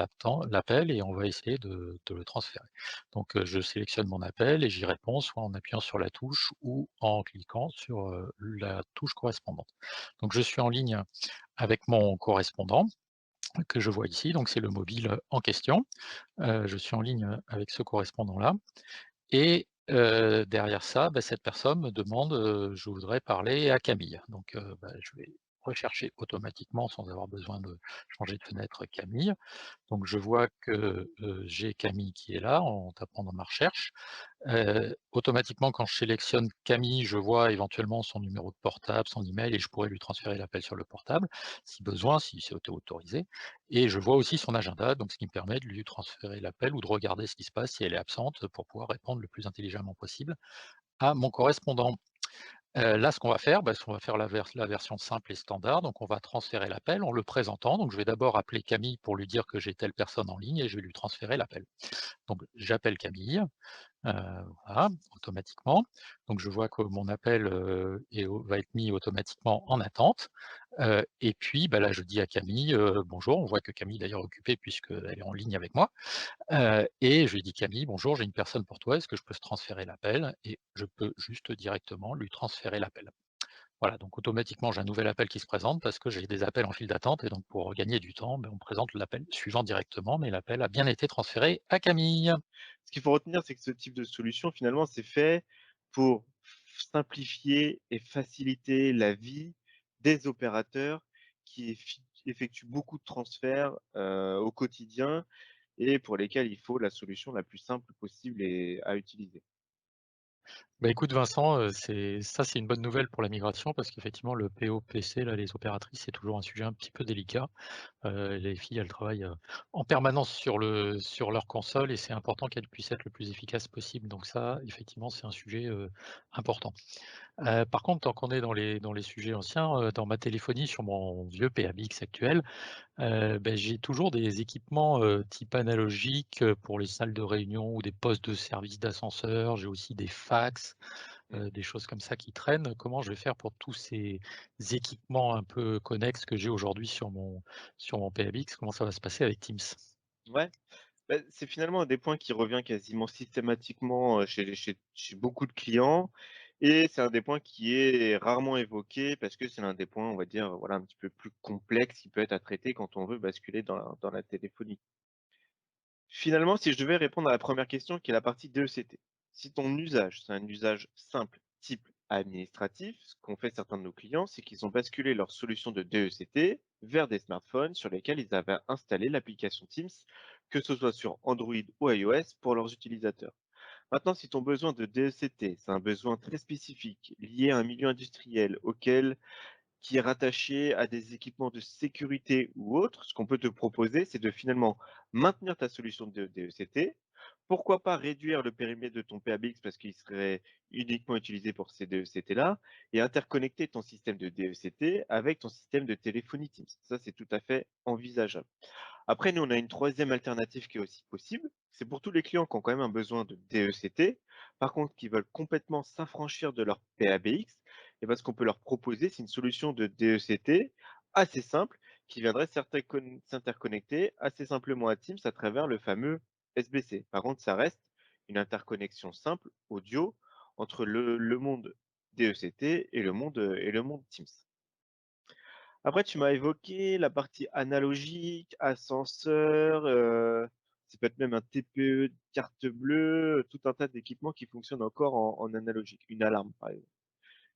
l'appel et on va essayer de le transférer. Donc je sélectionne mon appel et j'y réponds soit en appuyant sur la touche ou en cliquant sur, la touche correspondante. Donc je suis en ligne avec mon correspondant que je vois ici, donc c'est le mobile, en question. Je suis en ligne, avec ce correspondant-là et derrière ça, cette personne me demande, «Je voudrais parler à Camille». Donc je vais rechercher automatiquement sans avoir besoin de changer de fenêtre Camille. Donc je vois que, j'ai Camille qui est là en tapant dans ma recherche. Automatiquement, quand je sélectionne Camille, je vois éventuellement son numéro de portable, son email et je pourrais lui transférer l'appel sur le portable, si besoin, si c'est autorisé et je vois aussi son agenda, donc ce qui me permet de lui transférer l'appel ou de regarder ce qui se passe si elle est absente, pour pouvoir répondre le plus intelligemment possible à mon correspondant. Là, ce qu'on va faire, c'est qu'on va faire la version simple et standard, donc on va transférer l'appel en le présentant. Donc je vais d'abord appeler Camille pour lui dire que j'ai telle personne en ligne et je vais lui transférer l'appel. Donc j'appelle Camille. Heu, voilà, automatiquement. Donc je vois que mon appel, va être mis automatiquement en attente, et puis, là, je dis à Camille, «Bonjour». On voit que Camille d'ailleurs est occupée puisqu'elle est en ligne avec moi, et je lui dis: «Camille, bonjour, j'ai une personne pour toi, est-ce que je peux se transférer l'appel?» Et je peux juste directement lui transférer l'appel. Voilà, donc automatiquement, j'ai un nouvel appel qui se présente parce que j'ai des appels en file d'attente et donc pour gagner du temps, on présente l'appel suivant directement, mais l'appel a bien été transféré à Camille. Ce qu'il faut retenir, c'est que ce type de solution, finalement, c'est fait pour simplifier et faciliter la vie des opérateurs qui effectuent beaucoup de transferts, au quotidien et pour lesquels il faut la solution la plus simple possible et à utiliser. Écoute Vincent, c'est une bonne nouvelle pour la migration parce qu'effectivement le POPC là, les opératrices, c'est toujours un sujet un petit peu délicat. Les filles, elles travaillent, en permanence sur leur console et c'est important qu'elles puissent être le plus efficaces possible. Donc ça, effectivement, c'est un sujet, important. Par contre, tant qu'on est dans les sujets anciens, dans ma téléphonie sur mon vieux PABX actuel, j'ai toujours des équipements, type analogique, pour les salles de réunion ou des postes de service d'ascenseur. J'ai aussi des fax, Mmh. des choses comme ça qui traînent. Comment je vais faire pour tous ces équipements un peu connexes que j'ai aujourd'hui sur mon PABX? Comment ça va se passer avec Teams? Ouais. C'est finalement un des points qui revient quasiment systématiquement, chez beaucoup de clients et c'est un des points qui est rarement évoqué parce que c'est l'un des points, on va dire, voilà, un petit peu plus complexe qui peut être à traiter quand on veut basculer dans la téléphonie. Finalement, si je devais répondre à la première question qui est la partie DECT. Si ton usage, c'est un usage simple, type administratif, ce qu'ont fait certains de nos clients, c'est qu'ils ont basculé leur solution de DECT vers des smartphones sur lesquels ils avaient installé l'application Teams, que ce soit sur Android ou iOS pour leurs utilisateurs. Maintenant, si ton besoin de DECT, c'est un besoin très spécifique lié à un milieu industriel qui est rattaché à des équipements de sécurité ou autres, ce qu'on peut te proposer, c'est de finalement maintenir ta solution de DECT Pourquoi pas réduire le périmètre de ton PABX parce qu'il serait uniquement utilisé pour ces DECT-là et interconnecter ton système de DECT avec ton système de téléphonie Teams. Ça, c'est tout à fait envisageable. Après, nous, on a une troisième alternative qui est aussi possible. C'est pour tous les clients qui ont quand même un besoin de DECT, par contre, qui veulent complètement s'affranchir de leur PABX, et parce qu'on peut leur proposer, c'est une solution de DECT assez simple qui viendrait s'interconnecter assez simplement à Teams à travers le fameux SBC. Par contre, ça reste une interconnexion simple audio entre le monde DECT et le monde Teams. Après, tu m'as évoqué la partie analogique, ascenseur, ça peut être même un TPE, carte bleue, tout un tas d'équipements qui fonctionnent encore en analogique, une alarme par exemple.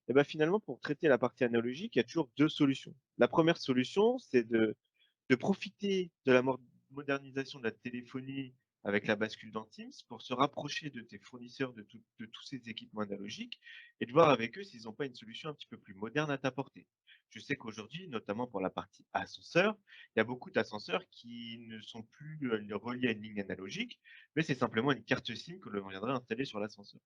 Et ben finalement, pour traiter la partie analogique, il y a toujours 2 solutions. La première solution, c'est de profiter de la modernisation de la téléphonie avec la bascule dans Teams pour se rapprocher de tes fournisseurs de tous ces équipements analogiques et de voir avec eux s'ils n'ont pas une solution un petit peu plus moderne à t'apporter. Je sais qu'aujourd'hui, notamment pour la partie ascenseur, il y a beaucoup d'ascenseurs qui ne sont plus reliés à une ligne analogique, mais c'est simplement une carte SIM que l'on viendrait installer sur l'ascenseur.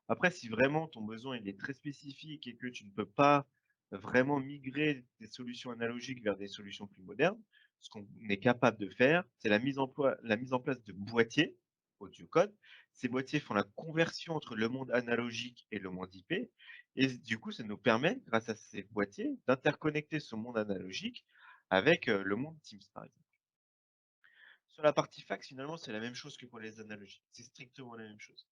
Après, si vraiment ton besoin il est très spécifique et que tu ne peux pas vraiment migrer des solutions analogiques vers des solutions plus modernes, ce qu'on est capable de faire, c'est la mise en place de boîtiers audio code. Ces boîtiers font la conversion entre le monde analogique et le monde IP. Et du coup, ça nous permet, grâce à ces boîtiers, d'interconnecter ce monde analogique avec le monde Teams, par exemple. Sur la partie fax, finalement, c'est la même chose que pour les analogiques. C'est strictement la même chose.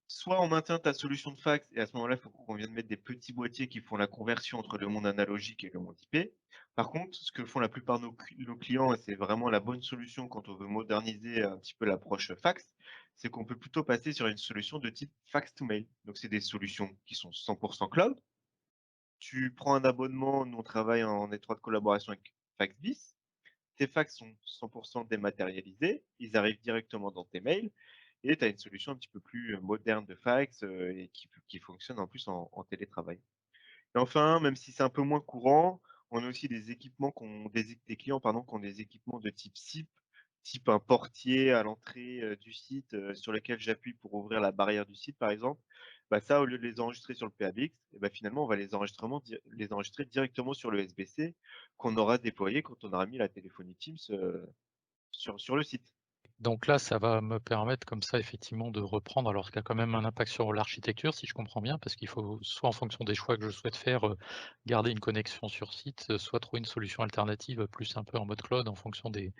Soit on maintient ta solution de fax et à ce moment-là, il faut qu'on vienne mettre des petits boîtiers qui font la conversion entre le monde analogique et le monde IP. Par contre, ce que font la plupart de nos clients, et c'est vraiment la bonne solution quand on veut moderniser un petit peu l'approche fax, c'est qu'on peut plutôt passer sur une solution de type fax to mail. Donc, c'est des solutions qui sont 100% cloud. Tu prends un abonnement, nous on travaille en étroite collaboration avec FaxBis. Tes fax sont 100% dématérialisés, ils arrivent directement dans tes mails et tu as une solution un petit peu plus moderne de fax et qui fonctionne en plus en télétravail. Et enfin, même si c'est un peu moins courant, on a aussi des équipements des clients pardon, qui ont des équipements de type SIP, type un portier à l'entrée du site sur lequel j'appuie pour ouvrir la barrière du site, par exemple. Bah ça, au lieu de les enregistrer sur le PABX, et bah finalement, on va les enregistrer directement sur le SBC qu'on aura déployé quand on aura mis la téléphonie Teams sur le site. Donc là, ça va me permettre comme ça effectivement de reprendre alors qu'il y a quand même un impact sur l'architecture si je comprends bien, parce qu'il faut soit en fonction des choix que je souhaite faire, garder une connexion sur site, soit trouver une solution alternative, plus un peu en mode cloud en fonction des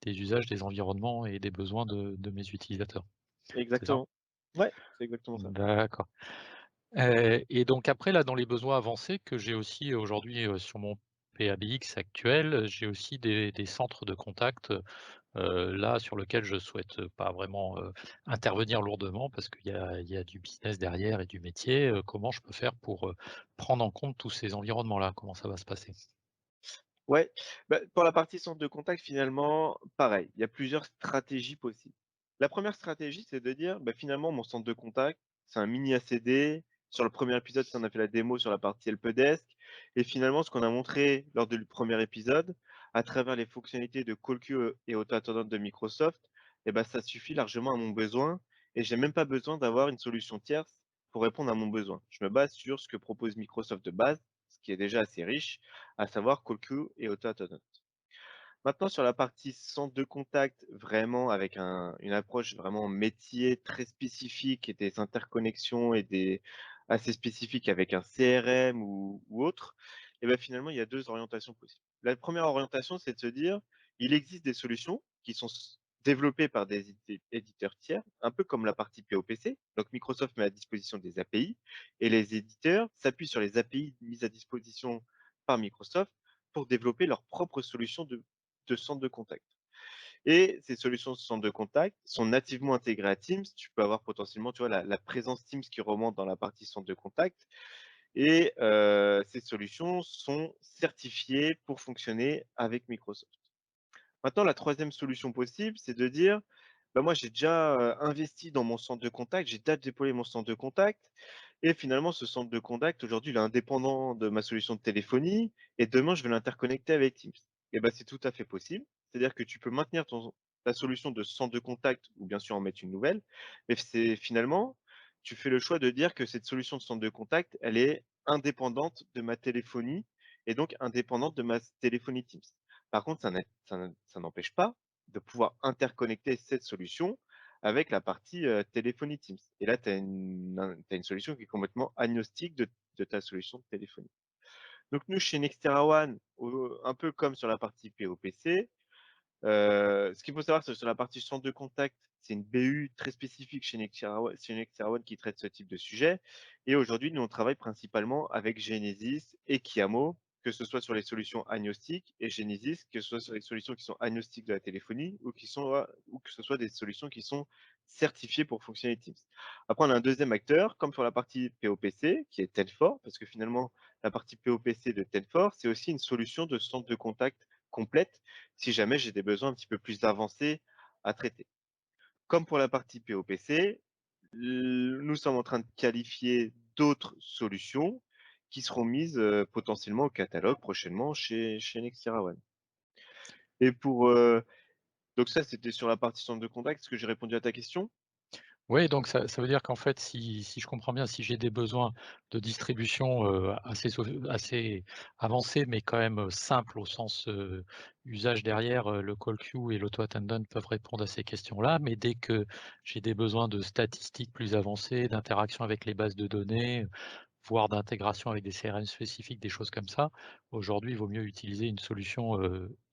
usages, des environnements et des besoins de mes utilisateurs. C'est ça? Exactement. Ouais, c'est exactement ça. D'accord. Et donc après là, dans les besoins avancés que j'ai aussi aujourd'hui, sur mon PABX actuel, j'ai aussi des centres de contact, là sur lequel je souhaite pas vraiment, intervenir lourdement parce qu'il y a du business derrière et du métier. Comment je peux faire pour, prendre en compte tous ces environnements-là? Comment ça va se passer? Ouais, bah, pour la partie centre de contact, finalement, pareil, il y a plusieurs stratégies possibles. La première stratégie, c'est de dire, bah, finalement, mon centre de contact, c'est un mini ACD. Sur le premier épisode, on a fait la démo sur la partie helpdesk. Et finalement, ce qu'on a montré lors du premier épisode, à travers les fonctionnalités de call queue et auto-attendant de Microsoft, eh ben, ça suffit largement à mon besoin. Et j'ai même pas besoin d'avoir une solution tierce pour répondre à mon besoin. Je me base sur ce que propose Microsoft de base, ce qui est déjà assez riche à savoir CallQ et AutoAutonote. Maintenant, sur la partie centre de contact, vraiment avec une approche vraiment métier très spécifique et des interconnexions assez spécifiques avec un CRM ou autre, et ben finalement, il y a deux orientations possibles. La première orientation, c'est de se dire, il existe des solutions qui sont développées par des éditeurs tiers, un peu comme la partie POPC. Donc, Microsoft met à disposition des API et les éditeurs s'appuient sur les API mises à disposition par Microsoft pour développer leurs propres solutions de centre de contact. Et ces solutions de centre de contact sont nativement intégrées à Teams. Tu peux avoir potentiellement, tu vois, la présence Teams qui remonte dans la partie centre de contact. Et ces solutions sont certifiées pour fonctionner avec Microsoft. Maintenant, la troisième solution possible, c'est de dire, bah moi, j'ai déjà investi dans mon centre de contact, j'ai déjà déployé mon centre de contact, et finalement, ce centre de contact, aujourd'hui, il est indépendant de ma solution de téléphonie, et demain, je vais l'interconnecter avec Teams. Et ben, c'est tout à fait possible. C'est-à-dire que tu peux maintenir ta solution de centre de contact ou bien sûr en mettre une nouvelle. Mais c'est finalement, tu fais le choix de dire que cette solution de centre de contact, elle est indépendante de ma téléphonie et donc indépendante de ma téléphonie Teams. Par contre, ça n'empêche pas de pouvoir interconnecter cette solution avec la partie téléphonie Teams. Et là, tu as une solution qui est complètement agnostique de ta solution de téléphonie. Donc nous, chez Nextera One, un peu comme sur la partie POPC, ce qu'il faut savoir, c'est que sur la partie centre de contact, c'est une BU très spécifique chez Nextera One qui traite ce type de sujet. Et aujourd'hui, nous, on travaille principalement avec Genesis et Kiamo, que ce soit sur les solutions agnostiques et Genesis, que ce soit sur les solutions qui sont agnostiques de la téléphonie ou que ce soit des solutions qui sont certifiées pour fonctionner Teams. Après, on a un deuxième acteur, comme sur la partie POPC, qui est Telfor, parce que finalement, la partie POPC de Telfor, c'est aussi une solution de centre de contact complète si jamais j'ai des besoins un petit peu plus avancés à traiter. Comme pour la partie POPC, nous sommes en train de qualifier d'autres solutions qui seront mises potentiellement au catalogue prochainement chez Nextera One. Et donc ça, c'était sur la partie centre de contact. Est-ce que j'ai répondu à ta question? Oui, donc ça veut dire qu'en fait, si je comprends bien, si j'ai des besoins de distribution, assez avancés, mais quand même, simples au sens, usage derrière, le call queue et l'auto-attendant peuvent répondre à ces questions-là. Mais dès que j'ai des besoins de statistiques plus avancées, d'interaction avec les bases de données, voire d'intégration avec des CRM spécifiques, des choses comme ça. Aujourd'hui, il vaut mieux utiliser une solution,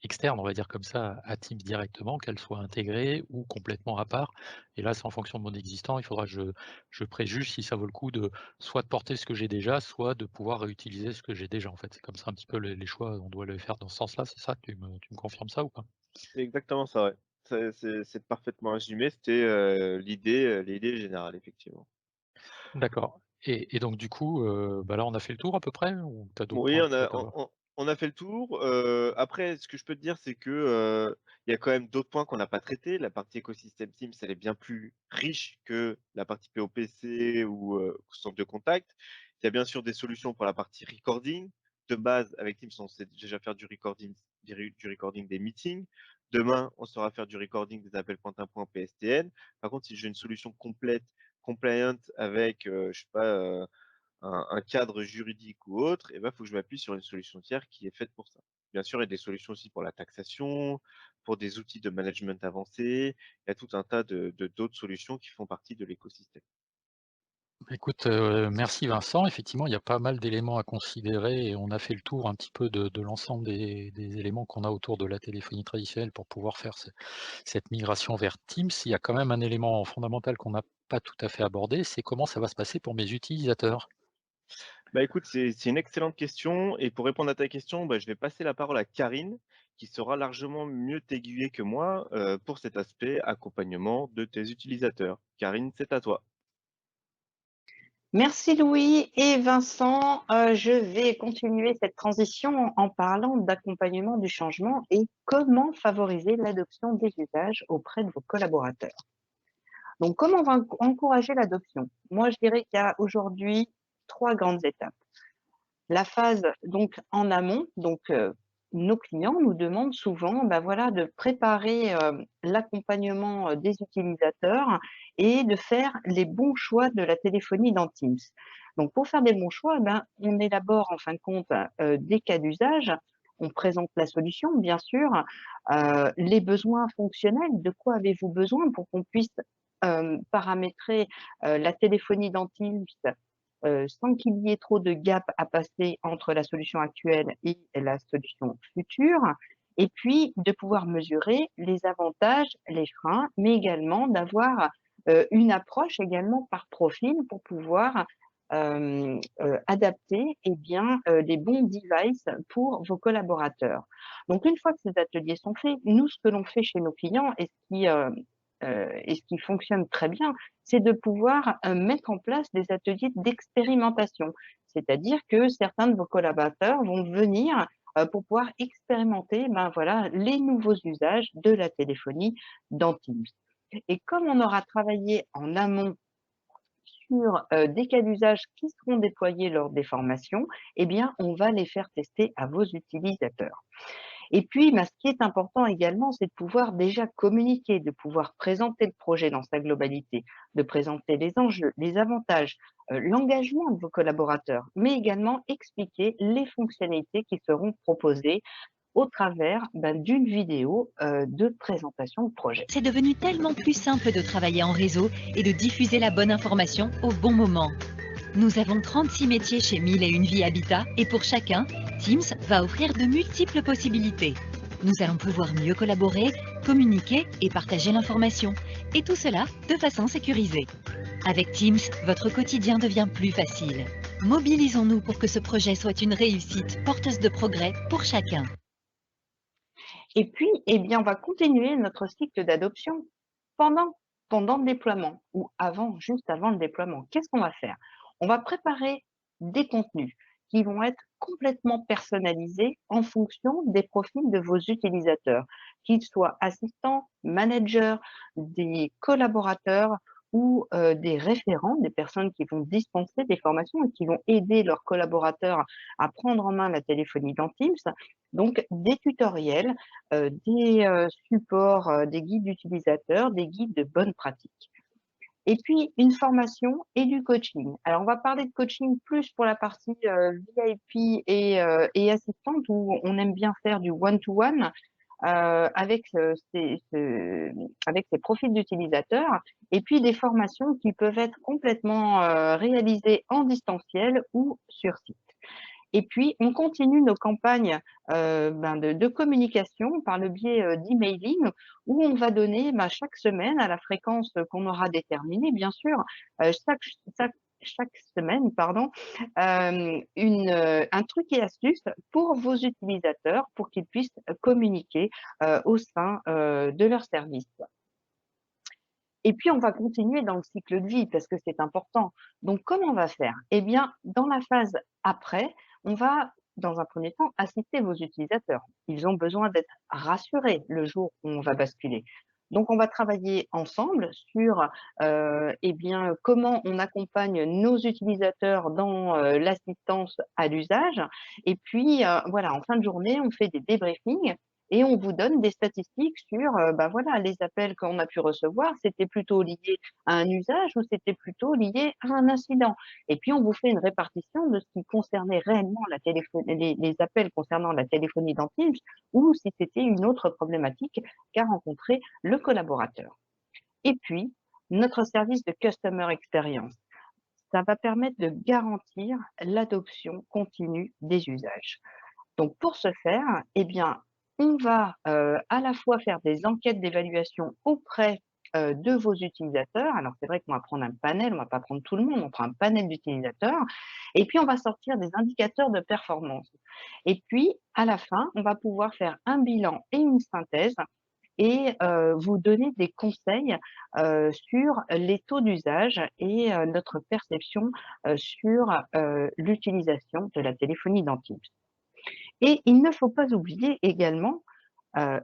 externe, on va dire comme ça, à Teams directement, qu'elle soit intégrée ou complètement à part. Et là, c'est en fonction de mon existant, il faudra que je préjuge si ça vaut le coup de soit de porter ce que j'ai déjà, soit de pouvoir réutiliser ce que j'ai déjà, en fait. C'est comme ça un petit peu les choix, on doit les faire dans ce sens-là, c'est ça? Tu me confirmes ça ou pas? C'est exactement ça, ouais. C'est parfaitement résumé. C'était l'idée générale, effectivement. D'accord. Et donc du coup, bah, là, on a fait le tour à peu près ou tu as d'autres Oui, points que tu souhaites avoir? on a fait le tour. Après, ce que je peux te dire, c'est que, il y a quand même d'autres points qu'on n'a pas traités. La partie écosystème Teams, elle est bien plus riche que la partie POPC ou centre de contact. Il y a bien sûr des solutions pour la partie recording. De base, avec Teams, on sait déjà faire du recording des meetings. Demain, on saura faire du recording des appels point à point PSTN. Par contre, si j'ai une solution complète, compliant avec, je sais pas, un cadre juridique ou autre, et ben, il faut que je m'appuie sur une solution tiers qui est faite pour ça. Bien sûr, il y a des solutions aussi pour la taxation, pour des outils de management avancés. Il y a tout un tas d'autres solutions qui font partie de l'écosystème. Écoute, merci Vincent. Effectivement, il y a pas mal d'éléments à considérer et on a fait le tour un petit peu de l'ensemble des éléments qu'on a autour de la téléphonie traditionnelle pour pouvoir faire cette migration vers Teams. Il y a quand même un élément fondamental qu'on n'a pas tout à fait abordé, c'est comment ça va se passer pour mes utilisateurs? Bah écoute, c'est une excellente question. Et pour répondre à ta question, bah, je vais passer la parole à Karine, qui saura largement mieux t'aiguiller que moi pour cet aspect accompagnement de tes utilisateurs. Karine, c'est à toi. Merci Louis et Vincent. Je vais continuer cette transition en parlant d'accompagnement du changement et comment favoriser l'adoption des usages auprès de vos collaborateurs. Donc, comment on va encourager l'adoption? Moi, je dirais qu'il y a aujourd'hui 3 grandes étapes. La phase donc en amont, donc nos clients nous demandent souvent, voilà, de préparer l'accompagnement des utilisateurs et de faire les bons choix de la téléphonie dans Teams. Donc, pour faire des bons choix, on élabore en fin de compte des cas d'usage. On présente la solution, bien sûr, les besoins fonctionnels. De quoi avez-vous besoin pour qu'on puisse paramétrer la téléphonie dans Teams sans qu'il y ait trop de gap à passer entre la solution actuelle et la solution future, et puis de pouvoir mesurer les avantages, les freins, mais également d'avoir une approche également par profil pour pouvoir adapter les bons devices pour vos collaborateurs. Donc une fois que ces ateliers sont faits, nous ce que l'on fait chez nos clients et ce qui fonctionne très bien, c'est de pouvoir mettre en place des ateliers d'expérimentation. C'est-à-dire que certains de vos collaborateurs vont venir pour pouvoir expérimenter voilà, les nouveaux usages de la téléphonie dans Teams. Et comme on aura travaillé en amont sur des cas d'usage qui seront déployés lors des formations, eh bien, on va les faire tester à vos utilisateurs. Et puis, ce qui est important également, c'est de pouvoir déjà communiquer, de pouvoir présenter le projet dans sa globalité, de présenter les enjeux, les avantages, l'engagement de vos collaborateurs, mais également expliquer les fonctionnalités qui seront proposées au travers d'une vidéo de présentation de projet. C'est devenu tellement plus simple de travailler en réseau et de diffuser la bonne information au bon moment. Nous avons 36 métiers chez 1001 Vie Habitat et pour chacun, Teams va offrir de multiples possibilités. Nous allons pouvoir mieux collaborer, communiquer et partager l'information. Et tout cela de façon sécurisée. Avec Teams, votre quotidien devient plus facile. Mobilisons-nous pour que ce projet soit une réussite porteuse de progrès pour chacun. Et puis, on va continuer notre cycle d'adoption pendant le déploiement ou juste avant le déploiement. Qu'est-ce qu'on va faire? On va préparer des contenus qui vont être complètement personnalisés en fonction des profils de vos utilisateurs, qu'ils soient assistants, managers, des collaborateurs ou des référents, des personnes qui vont dispenser des formations et qui vont aider leurs collaborateurs à prendre en main la téléphonie dans Teams. Donc, des tutoriels, des supports, des guides d'utilisateurs, des guides de bonnes pratiques. Et puis, une formation et du coaching. Alors, on va parler de coaching plus pour la partie VIP et assistante, où on aime bien faire du one-to-one avec ces profils d'utilisateurs, et puis des formations qui peuvent être complètement réalisées en distanciel ou sur site. Et puis, on continue nos campagnes de communication par le biais d'emailing, où on va donner chaque semaine, à la fréquence qu'on aura déterminée, bien sûr, chaque semaine, un truc et astuce pour vos utilisateurs, pour qu'ils puissent communiquer au sein de leur service. Et puis, on va continuer dans le cycle de vie parce que c'est important. Donc, comment on va faire? Eh bien, dans la phase après, on va, dans un premier temps, assister vos utilisateurs. Ils ont besoin d'être rassurés le jour où on va basculer. Donc, on va travailler ensemble sur comment on accompagne nos utilisateurs dans l'assistance à l'usage. Et puis, en fin de journée, on fait des débriefings et on vous donne des statistiques sur les appels qu'on a pu recevoir, c'était plutôt lié à un usage ou c'était plutôt lié à un incident. Et puis, on vous fait une répartition de ce qui concernait réellement les appels concernant la téléphonie dans Teams ou si c'était une autre problématique qu'a rencontré le collaborateur. Et puis, notre service de Customer Experience, ça va permettre de garantir l'adoption continue des usages. Donc, pour ce faire, on va à la fois faire des enquêtes d'évaluation auprès de vos utilisateurs. Alors, c'est vrai qu'on va prendre un panel, on ne va pas prendre tout le monde, on prend un panel d'utilisateurs. Et puis, on va sortir des indicateurs de performance. Et puis, à la fin, on va pouvoir faire un bilan et une synthèse et vous donner des conseils sur les taux d'usage et notre perception sur l'utilisation de la téléphonie dans Teams. Et il ne faut pas oublier également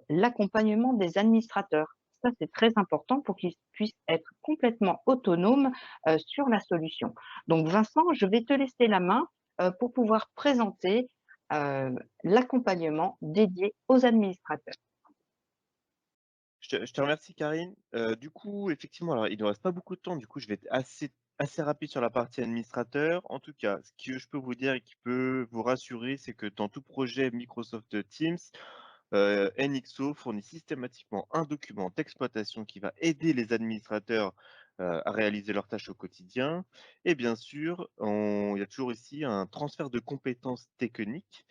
l'accompagnement des administrateurs. Ça, c'est très important pour qu'ils puissent être complètement autonomes sur la solution. Donc, Vincent, je vais te laisser la main pour pouvoir présenter l'accompagnement dédié aux administrateurs. Je te remercie, Karine. Du coup, effectivement, alors il ne reste pas beaucoup de temps. Du coup, je vais être assez rapide sur la partie administrateur. En tout cas, ce que je peux vous dire et qui peut vous rassurer, c'est que dans tout projet Microsoft Teams, NXO fournit systématiquement un document d'exploitation qui va aider les administrateurs à réaliser leurs tâches au quotidien. Et bien sûr, il y a toujours ici un transfert de compétences techniques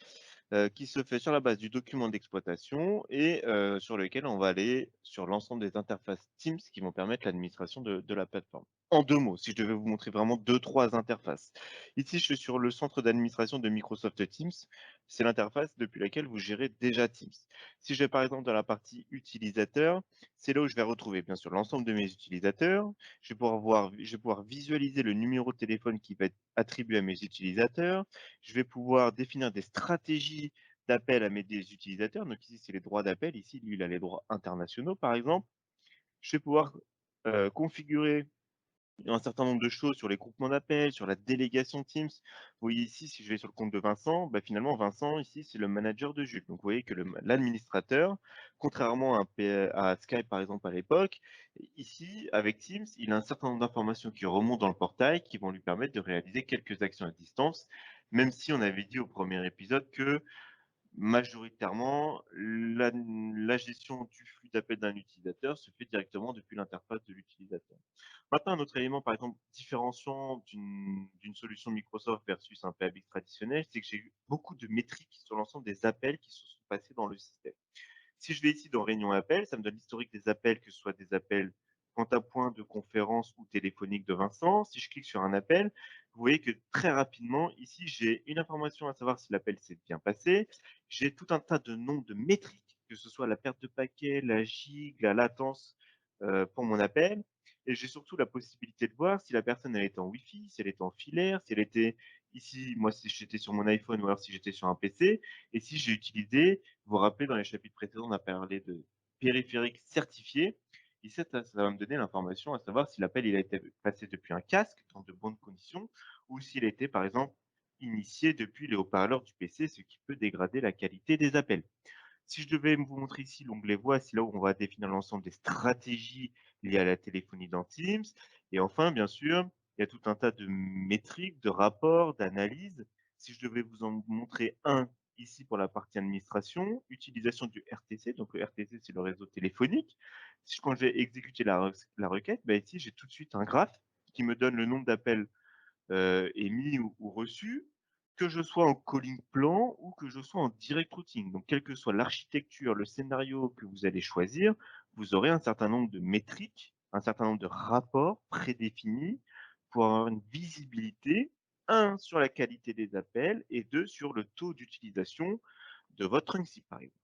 qui se fait sur la base du document d'exploitation et sur lequel on va aller sur l'ensemble des interfaces Teams qui vont permettre l'administration de la plateforme. En 2 mots, si je devais vous montrer vraiment 2-3 interfaces. Ici, je suis sur le centre d'administration de Microsoft Teams. C'est l'interface depuis laquelle vous gérez déjà Teams. Si je vais par exemple dans la partie utilisateur, c'est là où je vais retrouver bien sûr l'ensemble de mes utilisateurs. Je vais pouvoir visualiser le numéro de téléphone qui va être attribué à mes utilisateurs. Je vais pouvoir définir des stratégies d'appel à mes des utilisateurs. Donc ici, c'est les droits d'appel. Ici, lui, il a les droits internationaux, par exemple. Je vais pouvoir configurer un certain nombre de choses sur les groupements d'appels, sur la délégation Teams. Vous voyez ici, si je vais sur le compte de Vincent, bah, finalement, Vincent, ici, c'est le manager de Jules. Donc, vous voyez que l'administrateur, contrairement à Skype, par exemple, à l'époque, ici, avec Teams, il a un certain nombre d'informations qui remontent dans le portail qui vont lui permettre de réaliser quelques actions à distance, même si on avait dit au premier épisode que majoritairement, la gestion du flux d'appels d'un utilisateur se fait directement depuis l'interface de l'utilisateur. Maintenant, un autre élément, par exemple, différenciant d'une solution Microsoft versus un PBX traditionnel, c'est que j'ai eu beaucoup de métriques sur l'ensemble des appels qui se sont passés dans le système. Si je vais ici dans Réunion appel, ça me donne l'historique des appels, que ce soit des appels point à point de conférence ou téléphonique de Vincent. Si je clique sur un appel, vous voyez que très rapidement, ici, j'ai une information à savoir si l'appel s'est bien passé. J'ai tout un tas de noms de métriques, que ce soit la perte de paquet, la gigue, la latence pour mon appel. Et j'ai surtout la possibilité de voir si la personne elle était en Wi-Fi, si elle était en filaire, si elle était ici, moi si j'étais sur mon iPhone ou alors si j'étais sur un PC, et si j'ai utilisé, vous vous rappelez, dans les chapitres précédents, on a parlé de périphériques certifiés. Ici, ça va me donner l'information à savoir si l'appel il a été passé depuis un casque dans de bonnes conditions ou s'il a été, par exemple, initié depuis les haut-parleurs du PC, ce qui peut dégrader la qualité des appels. Si je devais vous montrer ici l'onglet Voix, c'est là où on va définir l'ensemble des stratégies liées à la téléphonie dans Teams. Et enfin, bien sûr, il y a tout un tas de métriques, de rapports, d'analyses. Si je devais vous en montrer un ici pour la partie administration, utilisation du RTC. Donc le RTC, c'est le réseau téléphonique. Quand je vais exécuter la requête, bah ici, j'ai tout de suite un graphe qui me donne le nombre d'appels émis ou reçus, que je sois en calling plan ou que je sois en direct routing. Donc, quelle que soit l'architecture, le scénario que vous allez choisir, vous aurez un certain nombre de métriques, un certain nombre de rapports prédéfinis pour avoir une visibilité, un, sur la qualité des appels et deux, sur le taux d'utilisation de votre RUNSI, par exemple.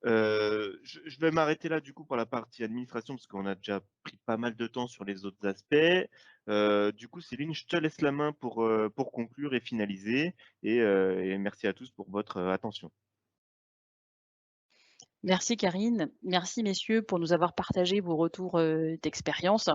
Je vais m'arrêter là du coup pour la partie administration parce qu'on a déjà pris pas mal de temps sur les autres aspects. Du coup, Céline, je te laisse la main pour conclure et finaliser et merci à tous pour votre attention. Merci Karine, merci messieurs pour nous avoir partagé vos retours d'expérience.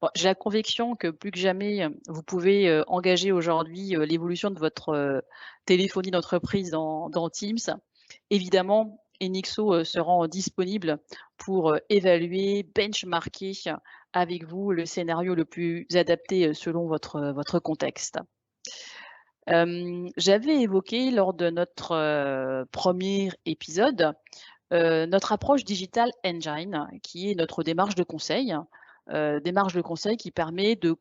Bon, j'ai la conviction que plus que jamais, vous pouvez engager aujourd'hui l'évolution de votre téléphonie d'entreprise dans Teams. Évidemment, Enixo se rend disponible pour évaluer, benchmarker avec vous le scénario le plus adapté selon votre contexte. J'avais évoqué lors de notre premier épisode notre approche Digital Engine, qui est notre démarche de conseil qui permet de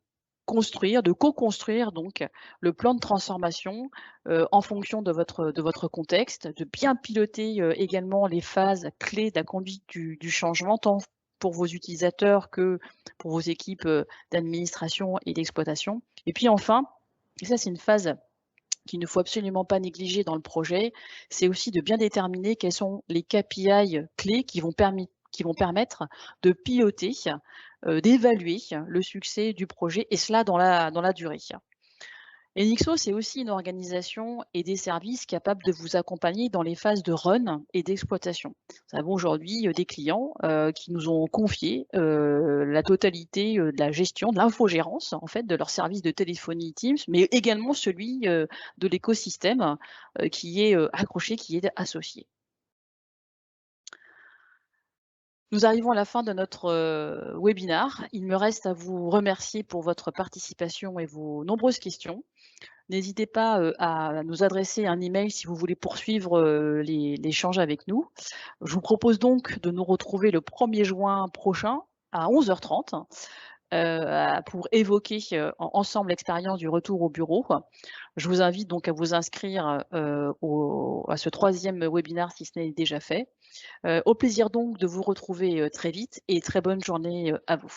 co-construire donc le plan de transformation en fonction de votre contexte, de bien piloter également les phases clés de la conduite du changement, tant pour vos utilisateurs que pour vos équipes d'administration et d'exploitation. Et puis enfin, et ça c'est une phase qu'il ne faut absolument pas négliger dans le projet, c'est aussi de bien déterminer quels sont les KPI clés qui vont permettre de piloter, d'évaluer le succès du projet et cela dans la durée. Enixo, c'est aussi une organisation et des services capables de vous accompagner dans les phases de run et d'exploitation. Nous avons aujourd'hui des clients qui nous ont confié la totalité de la gestion, de l'infogérance en fait, de leur service de téléphonie Teams, mais également celui de l'écosystème qui est accroché, qui est associé. Nous arrivons à la fin de notre webinaire. Il me reste à vous remercier pour votre participation et vos nombreuses questions. N'hésitez pas à nous adresser un email si vous voulez poursuivre l'échange avec nous. Je vous propose donc de nous retrouver le 1er juin prochain à 11h30 pour évoquer ensemble l'expérience du retour au bureau. Je vous invite donc à vous inscrire à ce 3e webinaire si ce n'est déjà fait. Au plaisir donc de vous retrouver très vite et très bonne journée à vous.